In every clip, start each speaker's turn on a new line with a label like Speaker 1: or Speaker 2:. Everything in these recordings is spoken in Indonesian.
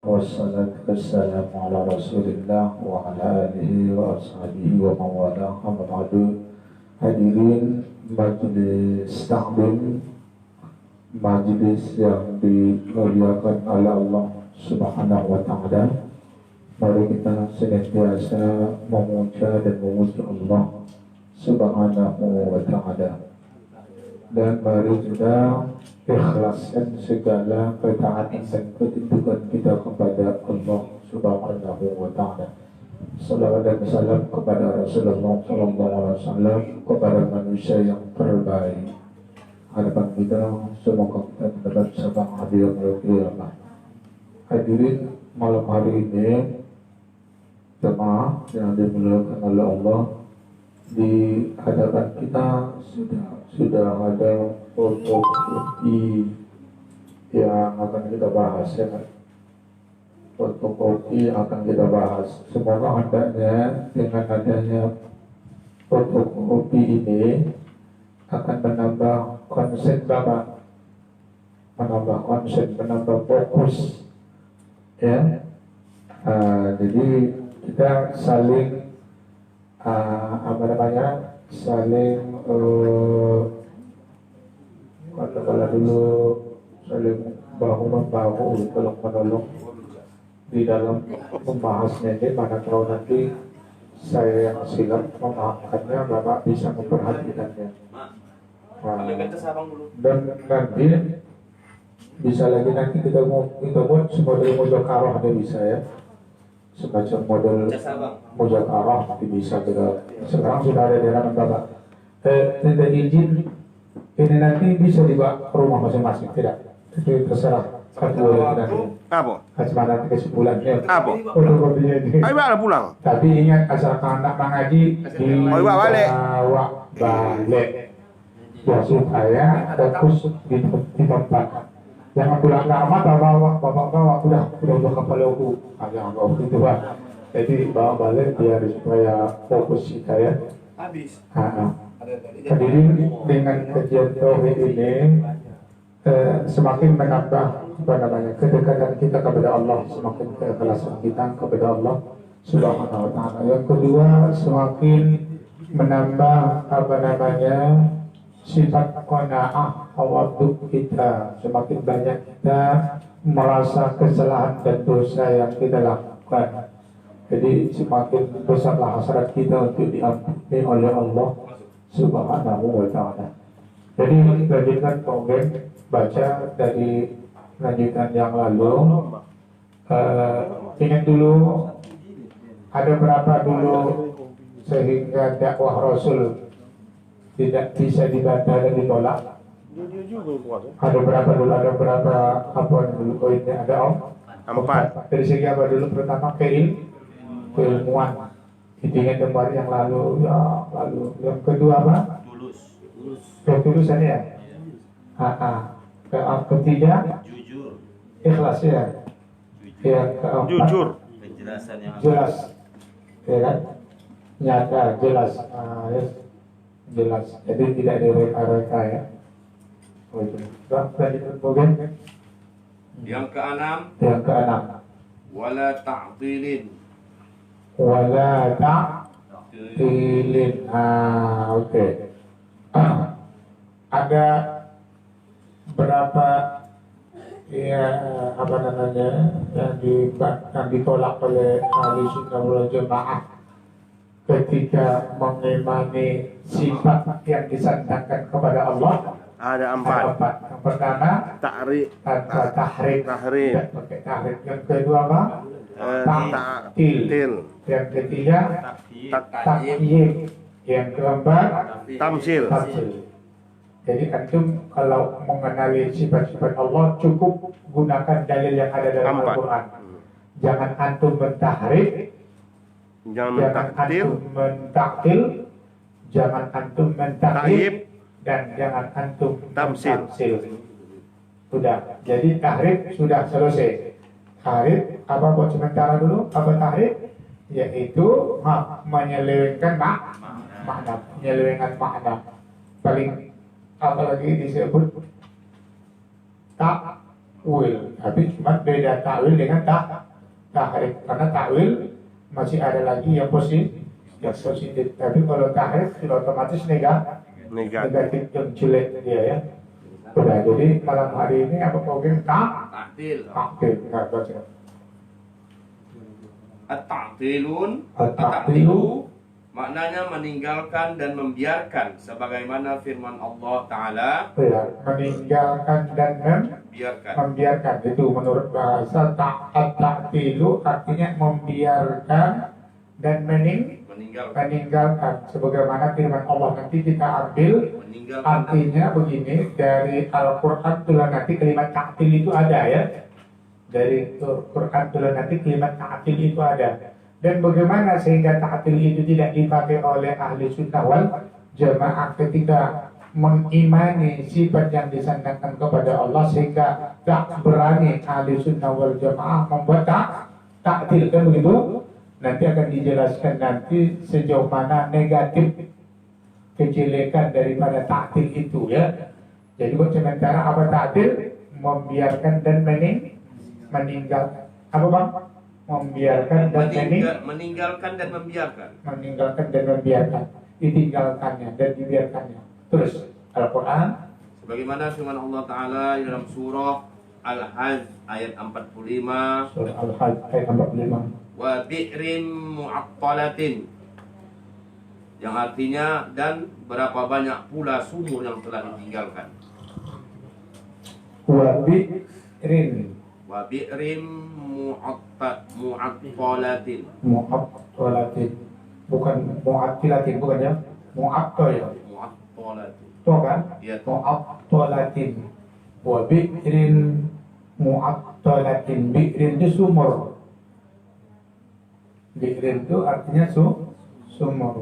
Speaker 1: Wassalatu wassalamu ala rasulillah wa ala alihi wa ashabihi wa mawala amma ba'du. Hadirin majlis taklim, majlis yang dimuliakan oleh Allah Subhanahu wa ta'ala. Mari kita senantiasa memuja dan memuji Allah Subhanahu wa ta'ala, dan mari kita ikhlaskan segala ketaatan dan ketundukan kita kepada Allah Subhanahu wa ta'ala. Salawat dan salam kepada Rasulullah sallallahu alaihi wasallam, kepada manusia yang terbaik. Harapan kita semoga kita mendapat syafaat di yaumil qiyamah. Hadirin malam hari ini, jemaah yang dimuliakan oleh Allah, di hadapan kita sudah ada fotokopi yang akan kita bahas, ya kan? Fotokopi akan kita bahas. Semoga hendaknya dengan adanya fotokopi ini akan menambah konsep Bapak, menambah fokus, ya. Jadi kita saling saling katakanlah dulu saling bahu membahu, tolong menolong di dalam membahasnya ini. Mana tahu nanti saya yang silap memaafkannya, Bapak bisa memperhatikannya. Dan nanti bisa lagi nanti kita buat semodel muzakarah, ada bisa, ya, semacam model muzakarah nanti bisa kita. Sekarang sudah ada di hadapan Bapak. Tidak izin ini nanti bisa dibawa ke rumah masing-masing, tidak? Itu terserah ketua nanti.
Speaker 2: Apa?
Speaker 1: Kacamata kesimpulannya.
Speaker 2: Apa?
Speaker 1: Fotokopinya ini.
Speaker 2: Ayo bawa pulang.
Speaker 1: Tapi ingat, asalkan anak mengaji dibawa balik. Ya, supaya fokus di tempat. Jangan pulang ke rumah bawa udah kepala aku. Jangan bawa gitu, Pak. Jadi bawa balik biar supaya fokus kita, ya. Habis. Hadirin, dengan kajian tauhid ini semakin menambah kedekatan kita kepada Allah, semakin keikhlasan kita kepada Allah Subhanahu wa ta'ala. Yang kedua, semakin menambah sifat qanaah, tawadhu kita. Semakin banyak kita merasa kesalahan dan dosa yang kita lakukan, jadi semakin besarlah hasrat kita untuk diampuni oleh Allah Subhanahu wa ta'ala. Jadi lanjutkan program baca dari lanjutan yang lalu. Ingat dulu ada berapa dulu sehingga dakwah Rasul tidak bisa dibantah dan ditolak? Ada berapa dulu? Ada berapa apa dulu poinnya? Ada empat. Dari segi apa dulu? Pertama keilmuan. Ingat kemarin yang lalu, Yang kedua apa? Ketulusan, ya. Ketiga jujur, ikhlas, ya. Yang keempat
Speaker 2: jujur,
Speaker 1: penjelasan yang jelas, ya kan? Nyata, jelas, yes. Jelas. Jadi tidak direka-reka, ya.
Speaker 3: Yang keenam, wala ta'tilin.
Speaker 1: Oke. Ada berapa, ya, yang ditolak oleh ahli sunnah wal jamaah ketika mengimani sifat yang disandarkan kepada Allah?
Speaker 2: ada empat.
Speaker 1: Yang pertama
Speaker 2: Ta'ri,
Speaker 1: tahrik. Pakai tahrik. Yang kedua apa? Ta'til. Yang ketiga takyid. Yang keempat
Speaker 2: Tamsil.
Speaker 1: Jadi antum kalau mengenali sifat-sifat Allah cukup gunakan dalil yang ada dalam Al-Quran. Jangan antum mentahrik, jangan antum mentakil, jangan antum mentakyib, dan jangan antum tamsil. Sudah. Jadi tahrif sudah selesai. Tahrif apa buat sementara dulu? Apa tahrif? Yaitu menyelewengkan makna, menyelewengkan makna. Paling apalagi disebut ta'wil. Tapi cuma beda ta'wil dengan tahrif. Karena ta'wil masih ada lagi yang positif. Tapi kalau tahrif sudah otomatis negatif yang jelek dia ya. Udah, jadi malam hari ini apa program
Speaker 3: Ta'til.
Speaker 1: Nah, baca.
Speaker 3: At-ta'tilun.
Speaker 1: At-ta'tilu
Speaker 3: Maknanya meninggalkan dan membiarkan, sebagaimana firman Allah Ta'ala,
Speaker 1: ya, meninggalkan dan
Speaker 3: biarkan.
Speaker 1: membiarkan. Itu menurut bahasa ta'tilu artinya membiarkan dan meninggalkan. Sebagaimana firman Allah nanti kita ambil
Speaker 3: Meninggalkan.
Speaker 1: artinya begini, dari Al-Quran tulah nanti kalimat ta'til itu ada ya. Dari Quran tulah nanti kalimat ta'til itu ada. Dan bagaimana sehingga ta'til itu tidak dipakai oleh ahli sunnah wal jamaah ketika mengimani sifat yang disandarkan kepada Allah, sehingga tak berani ahli sunnah wal jamaah membuat ta'til, kan begitu? Nanti akan dijelaskan nanti sejauh mana negatif kejelekan daripada ta'til itu ya. Jadi buat sementara apa ta'til? Membiarkan dan meninggalkan. Apa bang? Membiarkan dan
Speaker 3: meninggalkan dan membiarkan.
Speaker 1: Meninggalkan dan membiarkan. Ditinggalkannya dan dibiarkannya. Terus Al-Quran
Speaker 3: Sebagaimana firman Allah Ta'ala dalam surah Al-Hajj ayat 45,
Speaker 1: surah Al-Hajj ayat 45.
Speaker 3: wa bi'rim mu'attalatin, yang artinya dan berapa banyak pula sumur yang telah ditinggalkan.
Speaker 1: Wa bi'rin
Speaker 3: Wa bi'rim mu'attalatin.
Speaker 1: mu'attalatin, bukan mu'attilatin, bukan ya, mu'attal ya,
Speaker 3: Mu'attalatin.
Speaker 1: itu kan
Speaker 3: Ya,
Speaker 1: mu'attalatin. Wa bi'rin mu'attalatin, bi'rin itu sumur. Bi'rin itu artinya sumur.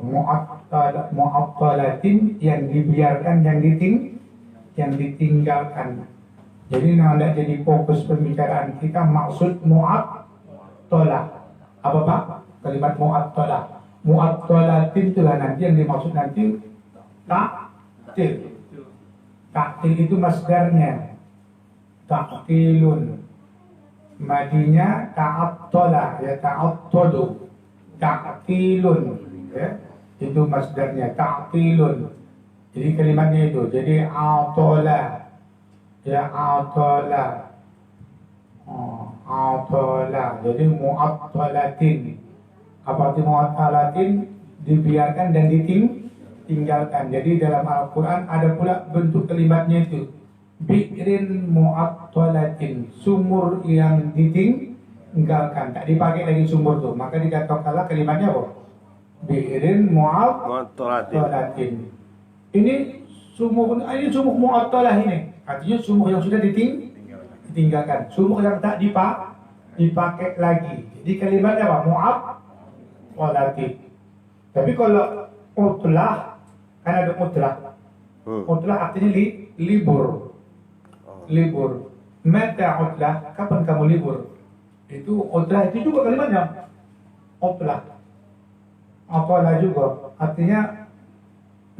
Speaker 1: Mu'attalatin yang dibiarkan, yang ditinggalkan. Jadi tidak jadi fokus pembicaraan kita maksud mu'attalah. Apa Pak? Kalimat mu'attalah. Mu'attalatin itulah nanti yang dimaksud nanti ta'til. Ta'til itu masdarnya. Ta'tilun. Madinya ta'attala, ya ta'attadu. Ta'tilun, ya. Itu masdarnya ta'tilun. Jadi kalimatnya itu. Jadi a'tala. Ya a'tala. A'tala. Jadi mu'attalatin. Apa arti mu'attalatin? Dibiarkan dan ditinggalkan. Jadi dalam Al-Quran ada pula bentuk kalimatnya itu. Bi'rin mu'attalatin. Sumur yang ditinggalkan. Tak dipakai lagi sumur itu. Maka dikatakanlah kalimatnya apa? Bi'rin mu'attalatin. Ini sumur mu'attalah ini. Artinya sumur yang sudah ditinggalkan. Sumur yang tak dipakai lagi. Jadi kalimatnya apa? Mu'attalatin. Tapi kalau utlah, kan ada utlah. Utlah artinya libur. Libur. Mata utlah, kapan kamu libur? Itu utlah itu juga kalimatnya. Utlah. Apalah juga. Artinya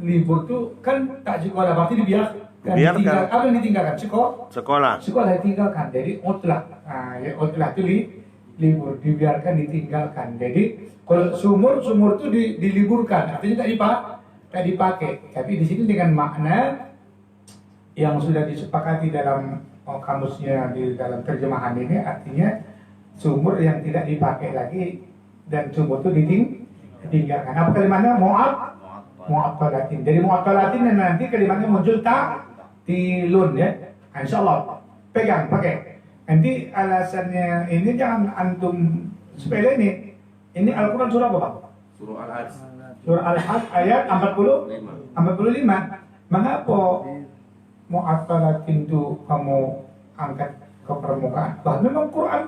Speaker 1: libur itu kan tak sekolah, berarti dibiarkan. Apa yang ditinggalkan? Sekolah ditinggalkan. Jadi utlah. Nah, ya, utlah itu libur, dibiarkan, ditinggalkan. Jadi kalau sumur itu diliburkan, artinya tak dipakai. Tapi di sini dengan makna yang sudah disepakati dalam kamusnya, di dalam terjemahan ini, artinya sumur yang tidak dipakai lagi dan sumur itu ditinggalkan. Apa kalimatnya? Mu'attalatin. Jadi mu'attalatin dan nanti kalimatnya muncul ta'tilun ya. Insyaallah pegang pakai. Nanti alasannya ini jangan antum sepele ini. Ini Al-Quran surah apa Pak?
Speaker 3: Surah Al-Hajj.
Speaker 1: Surah Al-Hajj ayat 45. Mengapa mu'attalatin itu kamu angkat ke permukaan? Bah, memang Quran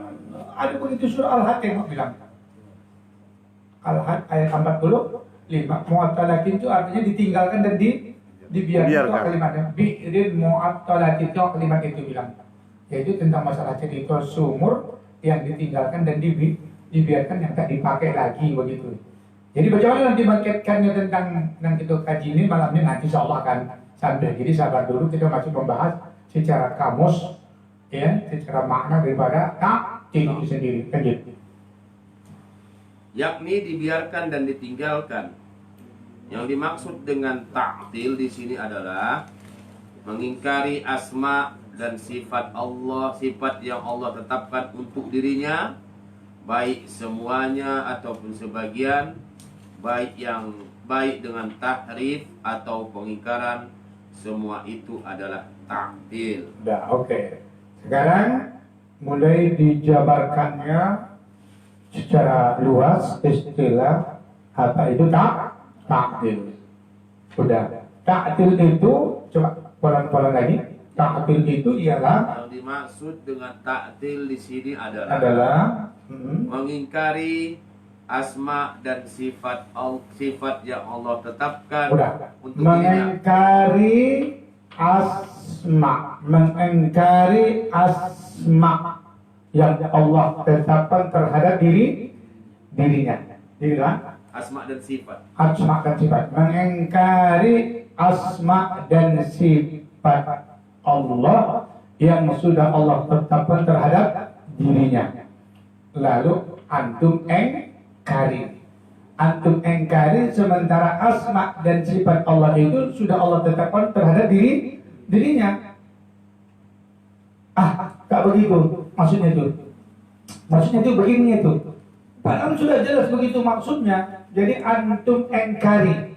Speaker 1: ada begitu surah Al-Hajj yang bilang. Al-Hajj ayat 45. Mu'attalatin itu artinya ditinggalkan dan dibiarkan. Itu kalimatnya. Bi'rin mu'attalatin itu kalimat itu bilang. Yaitu tentang masalah cerita sumur yang ditinggalkan dan dibiarkan yang tak dipakai lagi begitu. Jadi bagaimana nanti bangkitkannya tentang yang kita kaji ini malam ini nanti insyaallah akan sampai. Jadi sabar dulu, kita masih membahas secara kamus
Speaker 4: ya secara makna daripada ta'til itu sendiri. Lanjut.
Speaker 3: Yakni dibiarkan dan ditinggalkan. Yang dimaksud dengan ta'til di sini adalah mengingkari asma dan sifat Allah, sifat yang Allah tetapkan untuk dirinya, baik semuanya ataupun sebagian, baik dengan tahrif atau pengingkaran, semua itu adalah ta'til.
Speaker 4: Udah, oke. Sekarang mulai dijabarkannya secara luas istilah apa itu ta'til. Udah. Ta'til itu coba pelan-pelan lagi. Ta'til itu ialah
Speaker 3: Yang dimaksud dengan ta'til di sini adalah mengingkari asma dan sifat yang Allah tetapkan
Speaker 4: udah.
Speaker 3: untuk dirinya.
Speaker 4: Mengingkari asma yang Allah tetapkan terhadap dirinya. Jadi kan?
Speaker 3: Asma dan sifat.
Speaker 4: Asma dan sifat. Mengingkari asma dan sifat Allah yang sudah Allah tetapkan terhadap dirinya. Lalu antum engkari sementara asma dan sifat Allah itu sudah Allah tetapkan terhadap dirinya. Tak begitu maksudnya itu begini itu. Padahal sudah jelas begitu maksudnya. Jadi antum engkari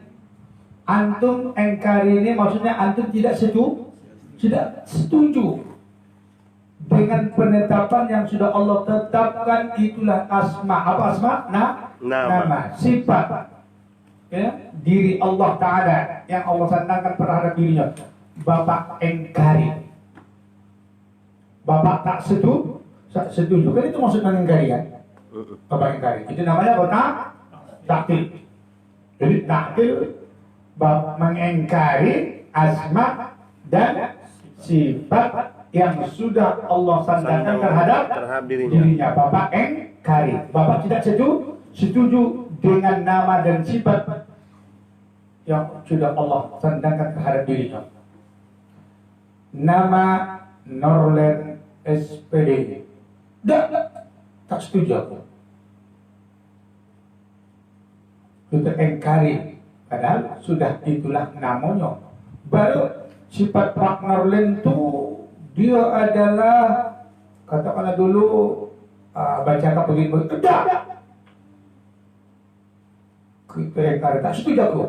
Speaker 4: ini maksudnya antum tidak setuju dengan penetapan yang sudah Allah tetapkan. Itulah asma. Apa asma? Nama. Sifat ya, diri Allah Ta'ala yang Allah sandarkan terhadap dirinya. Bapak engkari, Bapak tak setuju kan, itu maksud mengingkari kan? Bapak engkari, itu namanya apa? Ta'til. Jadi ta'til Bapak mengingkari asma dan sifat yang sudah Allah sandarkan terhadap dirinya. Bapak engkari, Bapak tidak setuju dengan nama dan sifat yang sudah Allah sandarkan terhadap dirinya. Nama Norlen SPD, tak setuju aku. Kita engkari, padahal sudah itulah namanya. Baru sifat Pak Norlen itu dia adalah, katakanlah dulu baca begini, tidak. Kita engkari, tak setuju aku.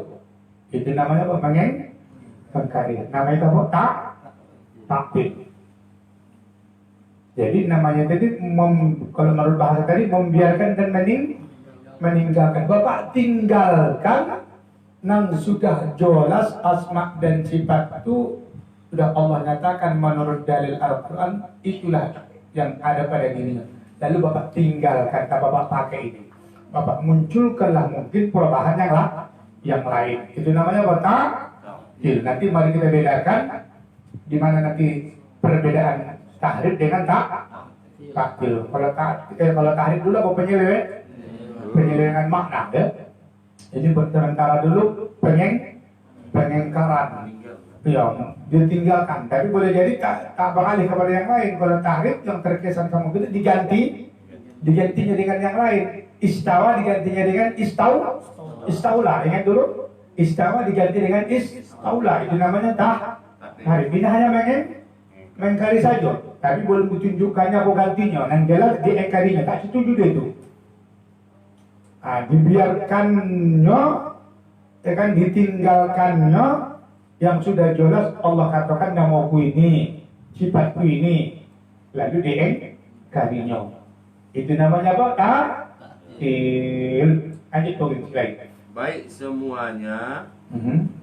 Speaker 4: Itu namanya apa? Mengingkari. Namanya apa? Ta'til. Jadi namanya tadi kalau menurut bahasa tadi membiarkan dan meninggalkan. Bapak tinggalkan yang sudah jelas asma dan sifat itu sudah Allah nyatakan menurut dalil Al-Quran, itulah yang ada pada dirinya. Lalu Bapak tinggalkan, Bapak pakai ini. Bapak munculkanlah mungkin perubahan yang lain. Itu namanya apa? Ta'til. Nanti mari kita bedakan di mana nanti perbedaan tahrif dengan ta'til. Kalau tahrif dulu apa penyelewengan makna ya. Jadi sementara dulu pengingkaran. Ya, ditinggalkan. Tapi boleh jadi tak beralih kepada yang lain. Kalau tahrif yang terkesan kamu itu digantinya dengan yang lain. Istawa digantinya dengan istaula. Ingat dulu, istawa diganti dengan istaula. Itu namanya tahrif. Ini hanya mengingkari saja, tapi belum ditunjukkannya apa gantinya. Yang jelas diingkarinya, tak setuju dia itu. Dibiarkannya, kan ditinggalkannya yang sudah jelas Allah katakan namaku ini, sifatku ini, lalu diingkarinya. Itu namanya apa? Ta'til. Lanjut poin lain.
Speaker 3: Baik semuanya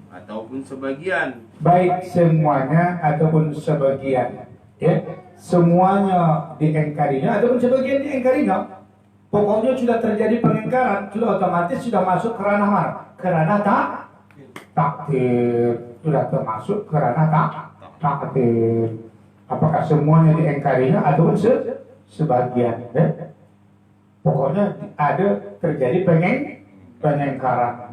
Speaker 3: ataupun sebagian.
Speaker 4: Baik semuanya ataupun sebagian. Ya, semuanya diingkarinya ataupun sebagian diingkarinya. Pokoknya sudah terjadi pengingkaran, sudah otomatis sudah masuk ke ranah mana? Ke ranah ta'til. Sudah termasuk ke ranah ta'til. Apakah semuanya diingkarinya ataupun sebagian? Ya? Pokoknya ada terjadi pengingkaran.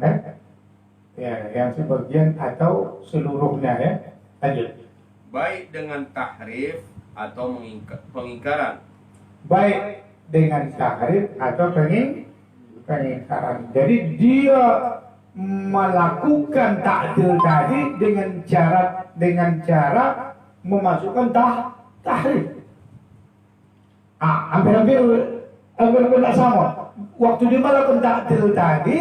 Speaker 4: Ya, yang sebagian atau seluruhnya ya. Lanjut.
Speaker 3: Baik dengan tahrif atau pengingkaran.
Speaker 4: Baik dengan tahrif atau pengingkaran. Jadi dia melakukan ta'til tadi dengan cara memasukkan tahrif. Hampir tak sama. Waktu dia melakukan ta'til tadi,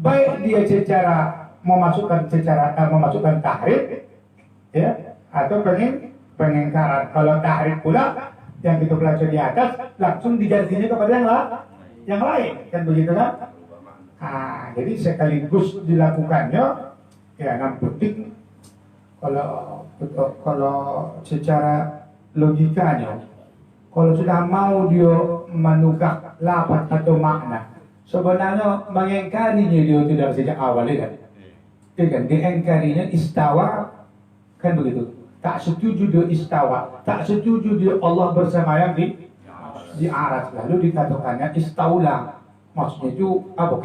Speaker 4: baik dia secara memasukkan tahrif, ya, atau pengingkaran. Kalau tahrif pula yang kita pelajari di atas langsung digantinya kepada yang lain, kan begitu kan? Jadi sekaligus dilakukannya, ya penting kalau secara logikanya, kalau sudah mau dia menukar lafaz atau makna, sebenarnya mengingkarinya dia tidak sejak awal, kan? Kan diingkarinya istawa, kan begitu? Tak setuju dia istawa, tak setuju dia Allah bersemayam di aras, lalu dikatakannya istaula, maksudnya itu apa?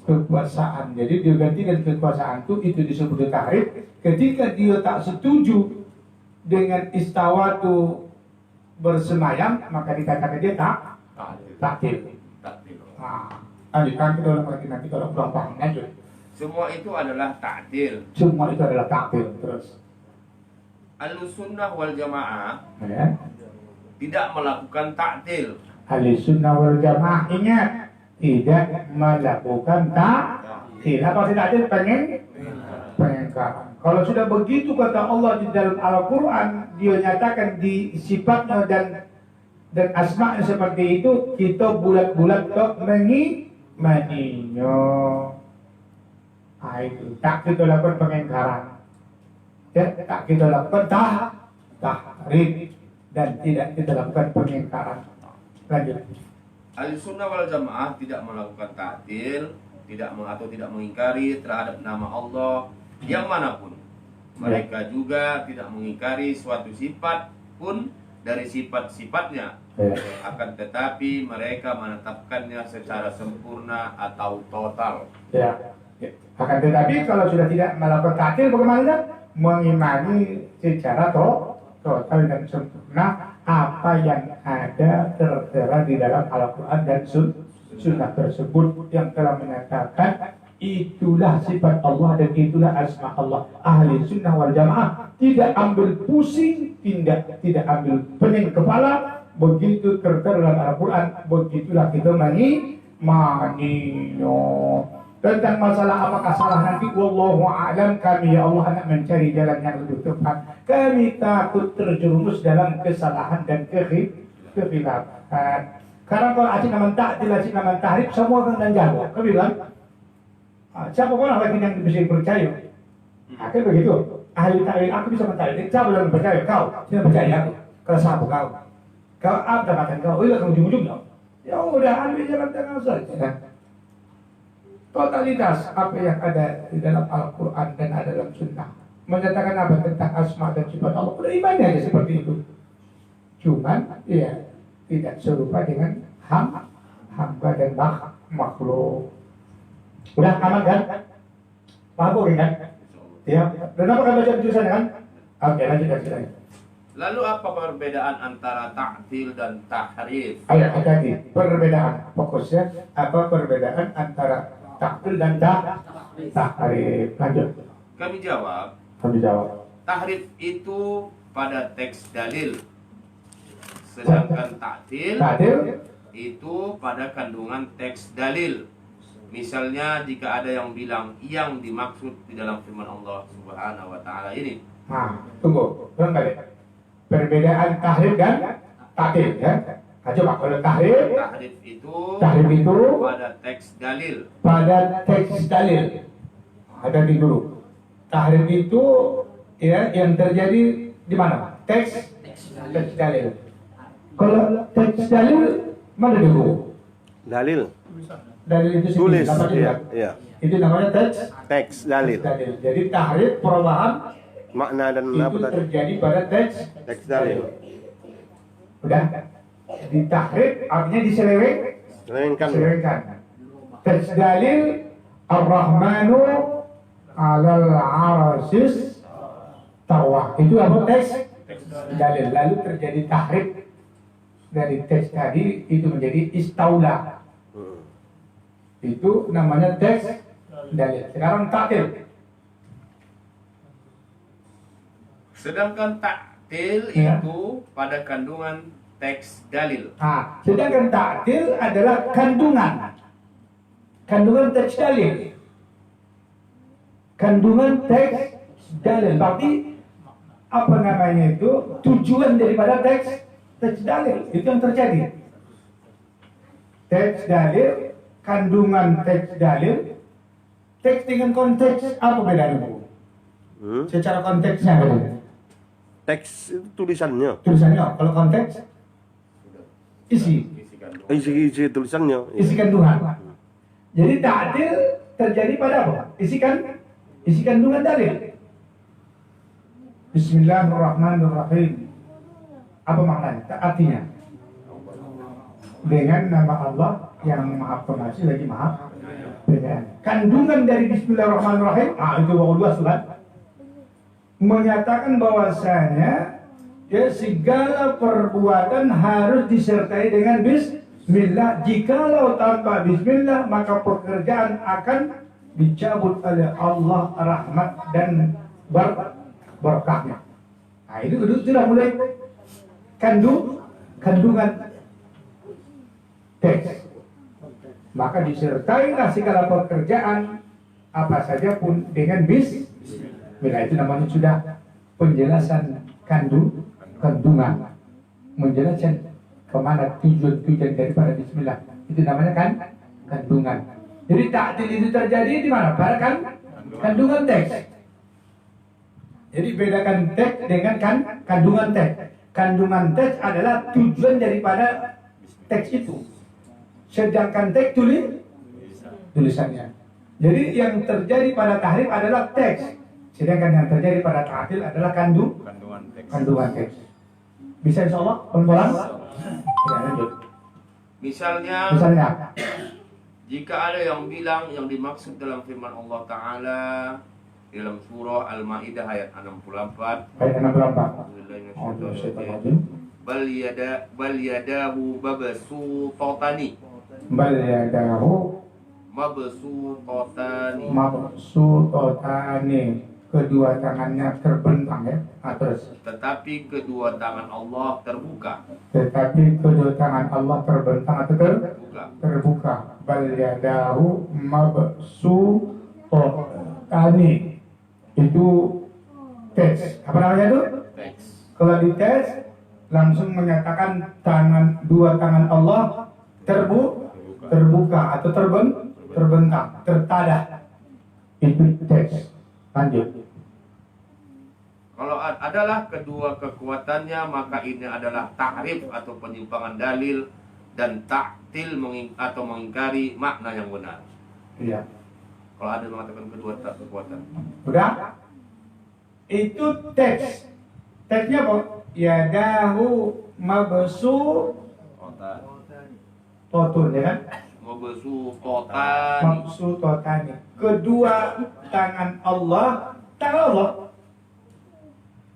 Speaker 4: Kekuasaan. Jadi dia gantikan kekuasaan itu disebut tahrif. Ketika dia tak setuju dengan istawa itu bersemayam, maka dikatakan dia taktil. Lanjutkan kita nanti kalau pulang paham lanjut.
Speaker 3: Semua itu adalah ta'til.
Speaker 4: Semua itu adalah taktil. Terus
Speaker 3: Ahlussunnah wal Jamaah
Speaker 4: ya.
Speaker 3: tidak melakukan ta'til.
Speaker 4: Ahlussunnah wal Jamaah ingat, tidak melakukan ta'til. Apa tidak ada pengingkaran. Kalau sudah begitu kata Allah di dalam Al-Quran, dia nyatakan di sifatnya dan asma'nya seperti itu, kita bulat-bulat kok menginyo. Itu tak kita lakukan pengingkaran, ya, tak kita lakukan tahrif, dan tidak kita lakukan pengingkaran. Lanjut.
Speaker 3: Ahlussunnah wal Jamaah tidak melakukan ta'til, tidak mengingkari terhadap nama Allah yang manapun. Mereka juga tidak mengingkari suatu sifat pun dari sifat-sifatnya. Akan tetapi mereka menetapkannya secara sempurna atau total.
Speaker 4: Ya. Akan tetapi kalau sudah tidak melakukan ta'til, bagaimana? Mengimani secara total dan sempurna apa yang ada tertera di dalam Al-Quran dan Sunnah tersebut yang telah menyatakan itulah sifat Allah dan itulah asma Allah. Ahli Sunnah wal Jamaah tidak ambil pusing, tidak ambil pening kepala. Begitu tertera dalam Al-Quran, begitulah kita maniyo. Tentang masalah apakah salah nanti, wallahu a'lam, kami ya Allah hendak mencari jalan yang lebih tepat. Kami takut terjerumus dalam kesalahan dan kekhilafan. Karena kalau asyik nama ta'til, asyik nama tahrif, semua akan jawab. Kau bilang, siapa pun lagi yang bisa percaya? Kan begitu. Ahli ta'wil, aku bisa menta'wil. Siapa yang percaya? Kau. Tidak percaya aku. Kalau siapa kau? Kau apa katakan kau? Oh, iya, ujung-ujungnya. Ya udah, ambil jalan tengah saja. Totalitas apa yang ada di dalam Al-Quran dan ada dalam Sunnah menyatakan apa tentang asma dan sifat Allah. Udah imannya aja seperti itu. Cuman ya tidak serupa dengan hamba dan makhluk. Udah aman kan? Paham kan? Ya. Dan apa kan baca tulisan kan? Oke, lanjut lagi.
Speaker 3: Lalu apa perbedaan antara ta'til dan tahrif?
Speaker 4: Ayo hati-hati. Perbedaan fokusnya apa perbedaan antara ta'til dan tahrif? Lanjut.
Speaker 3: Kami jawab. Tahrif itu pada teks dalil, sedangkan ta'til itu pada kandungan teks dalil. Misalnya jika ada yang bilang yang dimaksud di dalam firman Allah Subhanahu wa taala ini.
Speaker 4: Tunggu balik. Perbedaan tahrif dan ta'til ya. Coba kalau tahrif itu
Speaker 3: pada teks dalil.
Speaker 4: Hati-hati dulu. Tahrif itu ya yang terjadi di mana? Teks dalil. Kalau teks dalil mana dulu?
Speaker 2: Dalil.
Speaker 4: Dalil itu
Speaker 2: Tulis.
Speaker 4: Iya. Itu namanya
Speaker 2: Teks dalil.
Speaker 4: Jadi tahrif perubahan
Speaker 2: Makna dan
Speaker 4: itu
Speaker 2: apa tadi?
Speaker 4: terjadi pada teks
Speaker 2: dalil.
Speaker 4: Udah. Di tahrif artinya diselewengkan. Teks dalil Ar-Rahmanu 'alal 'arsyis tawa. Itu apa teks dalil. Lalu terjadi tahrif dari teks tadi itu menjadi istaula. Itu namanya teks dalil. Sekarang taktil.
Speaker 3: Sedangkan taktil
Speaker 4: Ya.
Speaker 3: itu pada kandungan teks dalil.
Speaker 4: Nah, sedangkan taktil adalah kandungan. Kandungan teks dalil. Kandungan teks dalil. Berarti apa namanya itu? Tujuan daripada teks dalil. Itu yang terjadi. Teks dalil, kandungan teks dalil. Teks dengan konteks apa bedanya, Bu? Secara konteksnya bedanya.
Speaker 2: Teks itu tulisannya.
Speaker 4: Tulisannya, kalau konteks isi
Speaker 2: Isi tulisannya.
Speaker 4: isi kandungan. Jadi ta'dil terjadi pada apa? Isi kandungan dalil. Bismillahirrahmanirrahim. Apa maknanya? Artinya dengan nama Allah yang Maha Pengasih lagi Maha Penyayang. Kandungan dari Bismillahirrahmanirrahim, itu luas kan? Menyatakan bahwasanya ya segala perbuatan harus disertai dengan Bismillah. Jikalau tanpa Bismillah maka pekerjaan akan dicabut oleh Allah rahmat dan berkahnya. Nah itu sudah mulai kandungan teks. Maka disertailah segala pekerjaan apa saja pun dengan Bismillah. Itu namanya sudah penjelasan kandungan, menjelaskan kemana tujuan daripada Bismillah. Itu namanya kandungan. Jadi ta'dil itu terjadi di mana? Pada kandungan teks. Jadi bedakan teks dengan kandungan teks. Kandungan teks adalah tujuan daripada teks itu. Sedangkan teks tulisannya. Jadi yang terjadi pada tahrif adalah teks. Sedangkan yang terjadi pada ta'dil adalah kandungan teks. Bisa insyaallah pelan-pelan? Ya, lanjut.
Speaker 3: Misalnya, jika ada yang bilang yang dimaksud dalam firman Allah Ta'ala dalam surah Al-Ma'idah ayat 64,
Speaker 4: Ayat 64.
Speaker 3: bal yadahu mabsuutani
Speaker 4: Bal yadahu mabsuutani. Kedua tangannya terbentang ya. Nah, terus.
Speaker 3: tetapi kedua tangan Allah terbuka.
Speaker 4: Tetapi kedua tangan Allah terbentang atau terbuka. Bal yadahu mabsuutani. Itu teks. Apa namanya itu?
Speaker 3: Teks.
Speaker 4: Kalau di teks langsung menyatakan dua tangan Allah terbuka atau terbentang, tertadah. Itu teks. Lanjut.
Speaker 3: Kalau adalah kedua kekuatannya, maka ini adalah tahrif atau penyimpangan dalil dan ta'til atau mengingkari makna yang benar.
Speaker 4: Iya.
Speaker 3: Kalau ada mengatakan kedua kekuatan.
Speaker 4: Udah? Itu teks. Teksnya apa? Yadahu mabsuutun, ya kan? Mabsuutani. Kedua tangan Allah,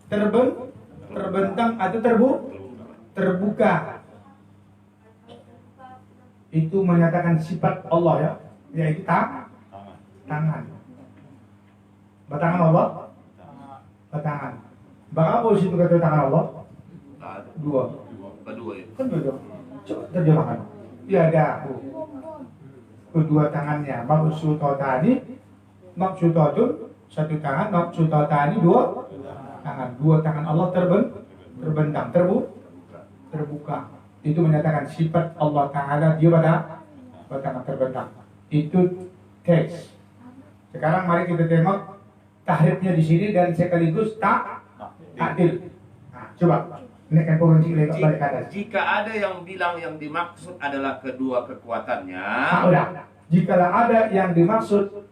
Speaker 4: terbentang atau terbuka. Itu menyatakan sifat Allah ya, yaitu tangan. Batangan Allah? Batangan. Berapa posisi kata tangan Allah? Dua.
Speaker 3: Kedua ya.
Speaker 4: Kan dua. Coba terjemahkan. Yadahu. Kedua tangannya. Mabsuutun satu tangan. Mabsuutani dua tangan. Dua tangan Allah terbentang, terbuka. Itu menyatakan sifat Allah Ta'ala dia pada tangan terbentang. Itu teks. Sekarang mari kita tengok tahrifnya di sini dan sekaligus ta'dil. Nah, coba naikkan pengunci balik ke atas.
Speaker 3: Jika ada yang bilang yang dimaksud adalah kedua kekuatannya,
Speaker 4: Udah. Jikalau ada yang dimaksud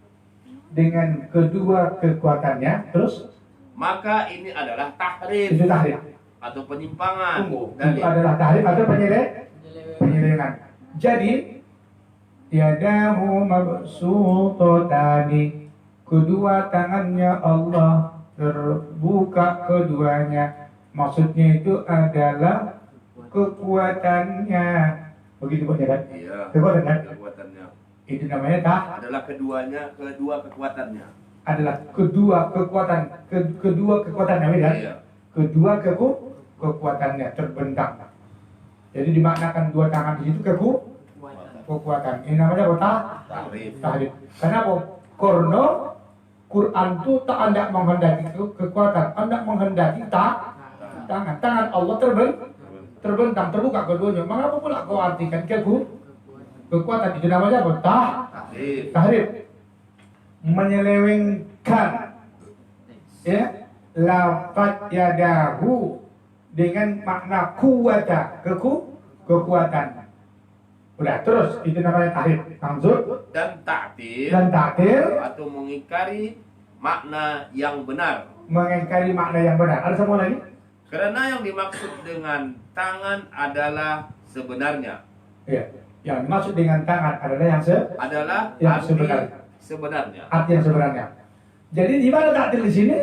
Speaker 4: dengan kedua kekuatannya, terus
Speaker 3: maka ini adalah tahrif
Speaker 4: itu tahrif.
Speaker 3: atau penyimpangan
Speaker 4: Itu
Speaker 3: dalil.
Speaker 4: adalah tahrif atau penyelewengan. Jadi yadahu mabsuutani. Kedua tangannya Allah terbuka keduanya. Maksudnya itu adalah kekuatannya. Begitu Pak ya kan?
Speaker 3: Iya.
Speaker 4: Kekuatan kan?
Speaker 3: Kekuatannya
Speaker 4: Itu namanya
Speaker 3: adalah kedua kekuatannya.
Speaker 4: adalah kedua kekuatan kedua kekuatannya kan?
Speaker 3: Iya.
Speaker 4: Kedua kekuatannya terbentang. Jadi dimaknakan dua tangan di situ kekuatan. Ini namanya apa? Tahrif. Kenapa? Karena Quran itu tak ada menghendaki kekuatan, anda menghendaki tangan. Tangan Allah terbentang, terbuka keduanya. Mengapa pula kau artikan kekuatan? Itu namanya apa? Tahrif. Menyelewengkan. Ya, lafaz yadahu dengan makna kuwata, kekuatan. Udah, terus itu namanya tahrif. Maksud
Speaker 3: Dan ta'til atau mengingkari makna yang benar.
Speaker 4: mengingkari makna yang benar. Ada semua lagi?
Speaker 3: Karena yang dimaksud dengan tangan adalah sebenarnya.
Speaker 4: Iya. Yang dimaksud dengan tangan adalah yang
Speaker 3: Arti
Speaker 4: sebenarnya.
Speaker 3: sebenarnya.
Speaker 4: Arti yang sebenarnya. Jadi di mana takdir di sini?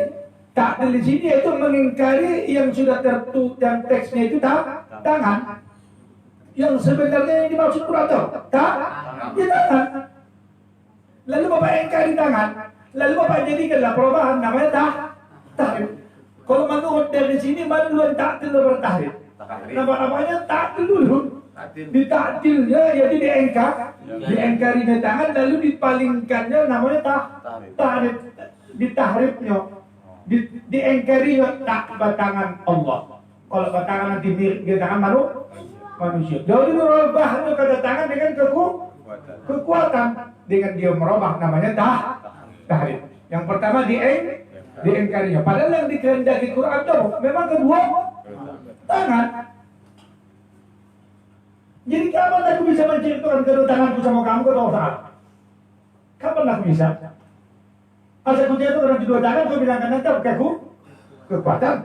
Speaker 4: Takdir di sini itu mengingkari yang sudah tertulis dan teksnya itu tangan. Yang sebenarnya yang dimaksud kurator tangan. Lalu Bapak ingkari tangan. Lalu Bapak jadikanlah perubahan namanya tahrif. Kalau menurut dari sini mana duluan takdir atau tahrif? Nama-namanya takdir dulu. Ditakdirnya jadi diingkarinya tangan lalu dipalingkannya namanya tahrif. Ditahrifnya diingkarinya tangan Allah. Kalau tangan nanti di tangan manusia. Jadi merubahnya kedatangan dengan kekuatan. Dengan dia merubah namanya tahrif. Yang pertama diingkarinya. Padahal yang dikehendaki Quran itu memang kedua tangan. Jadi kapan aku bisa menciptakan kedua tanganku sama kamu kau tahu? Kapan aku bisa? Asal aku jatuh kedua tangan kau bilang nanti aku kekuatan.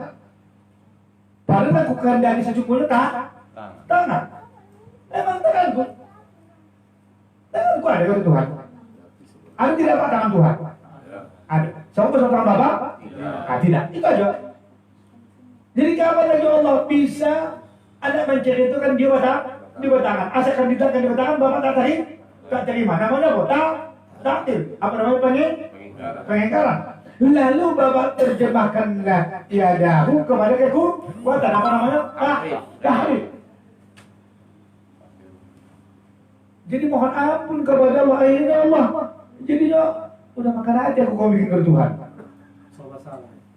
Speaker 4: Padahal aku kehendaki secukupnya tangan. Memang tanganku. Tanganku ada dari Tuhan. Ada tidak Pak tangan Tuhan? Ada. Sama tangan Bapak? Tidak. Itu aja. Jadi kapan lagi Allah bisa ada menceritakan dia tangan. Asalkan ditakan dia tangan, Bapak tak terima. Namanya apa? Takdir. Apa namanya pengingkaran. Lalu Bapak terjemahkanlah yadahu kepada kekuatan. Apa namanya? Tahrif. Jadi mohon ampun kepada Allah, akhirnya Allah. Jadi udah makan aja aku kau bikin ke Tuhan.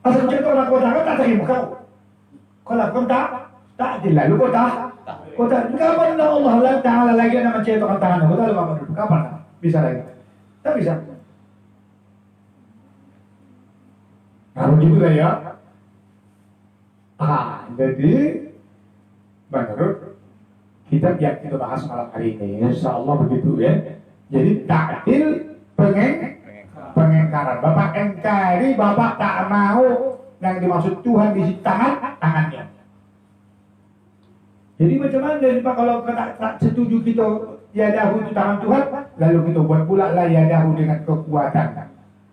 Speaker 4: Asal cerita orang kau tangan tak terima kau. Kau lakukan tak adil. Lalu kau tak. Kapan Allah Ta'ala lagi nama ceritakan tangan kau lalu apa dulu? Kapan? Bisa lagi? Tak bisa. Nah begitu lah ya. Jadi menurut kitab yang kita bahas malam hari ini, insya Allah begitu ya. Jadi taktil pengingkaran. Bapak engkari, Bapak tak mau yang dimaksud Tuhan di tangannya. Jadi macam mana Pak kalau tak setuju kita yadahu itu tangan Tuhan, lalu kita buat pula lah yadahu dengan kekuatan.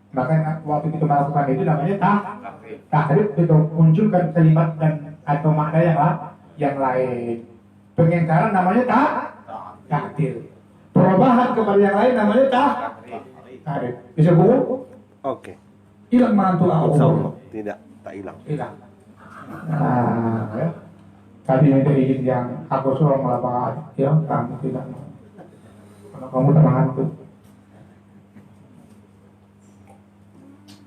Speaker 4: Maka waktu kita melakukan itu namanya tahrif, kita munculkan kalimat dan atau makna yang lain. Pengingkaran namanya takdir. Perubahan kepada yang lain namanya tahrif. Bisa Bu?
Speaker 2: Oke.
Speaker 4: Hilang mantu aku.
Speaker 2: Insyaallah tidak, tak hilang.
Speaker 4: Hilang. Nah, ya. Tadi minta izin yang aku suruh melapang ya, kamu tidak mau. Kalau kamu tak mengantuk.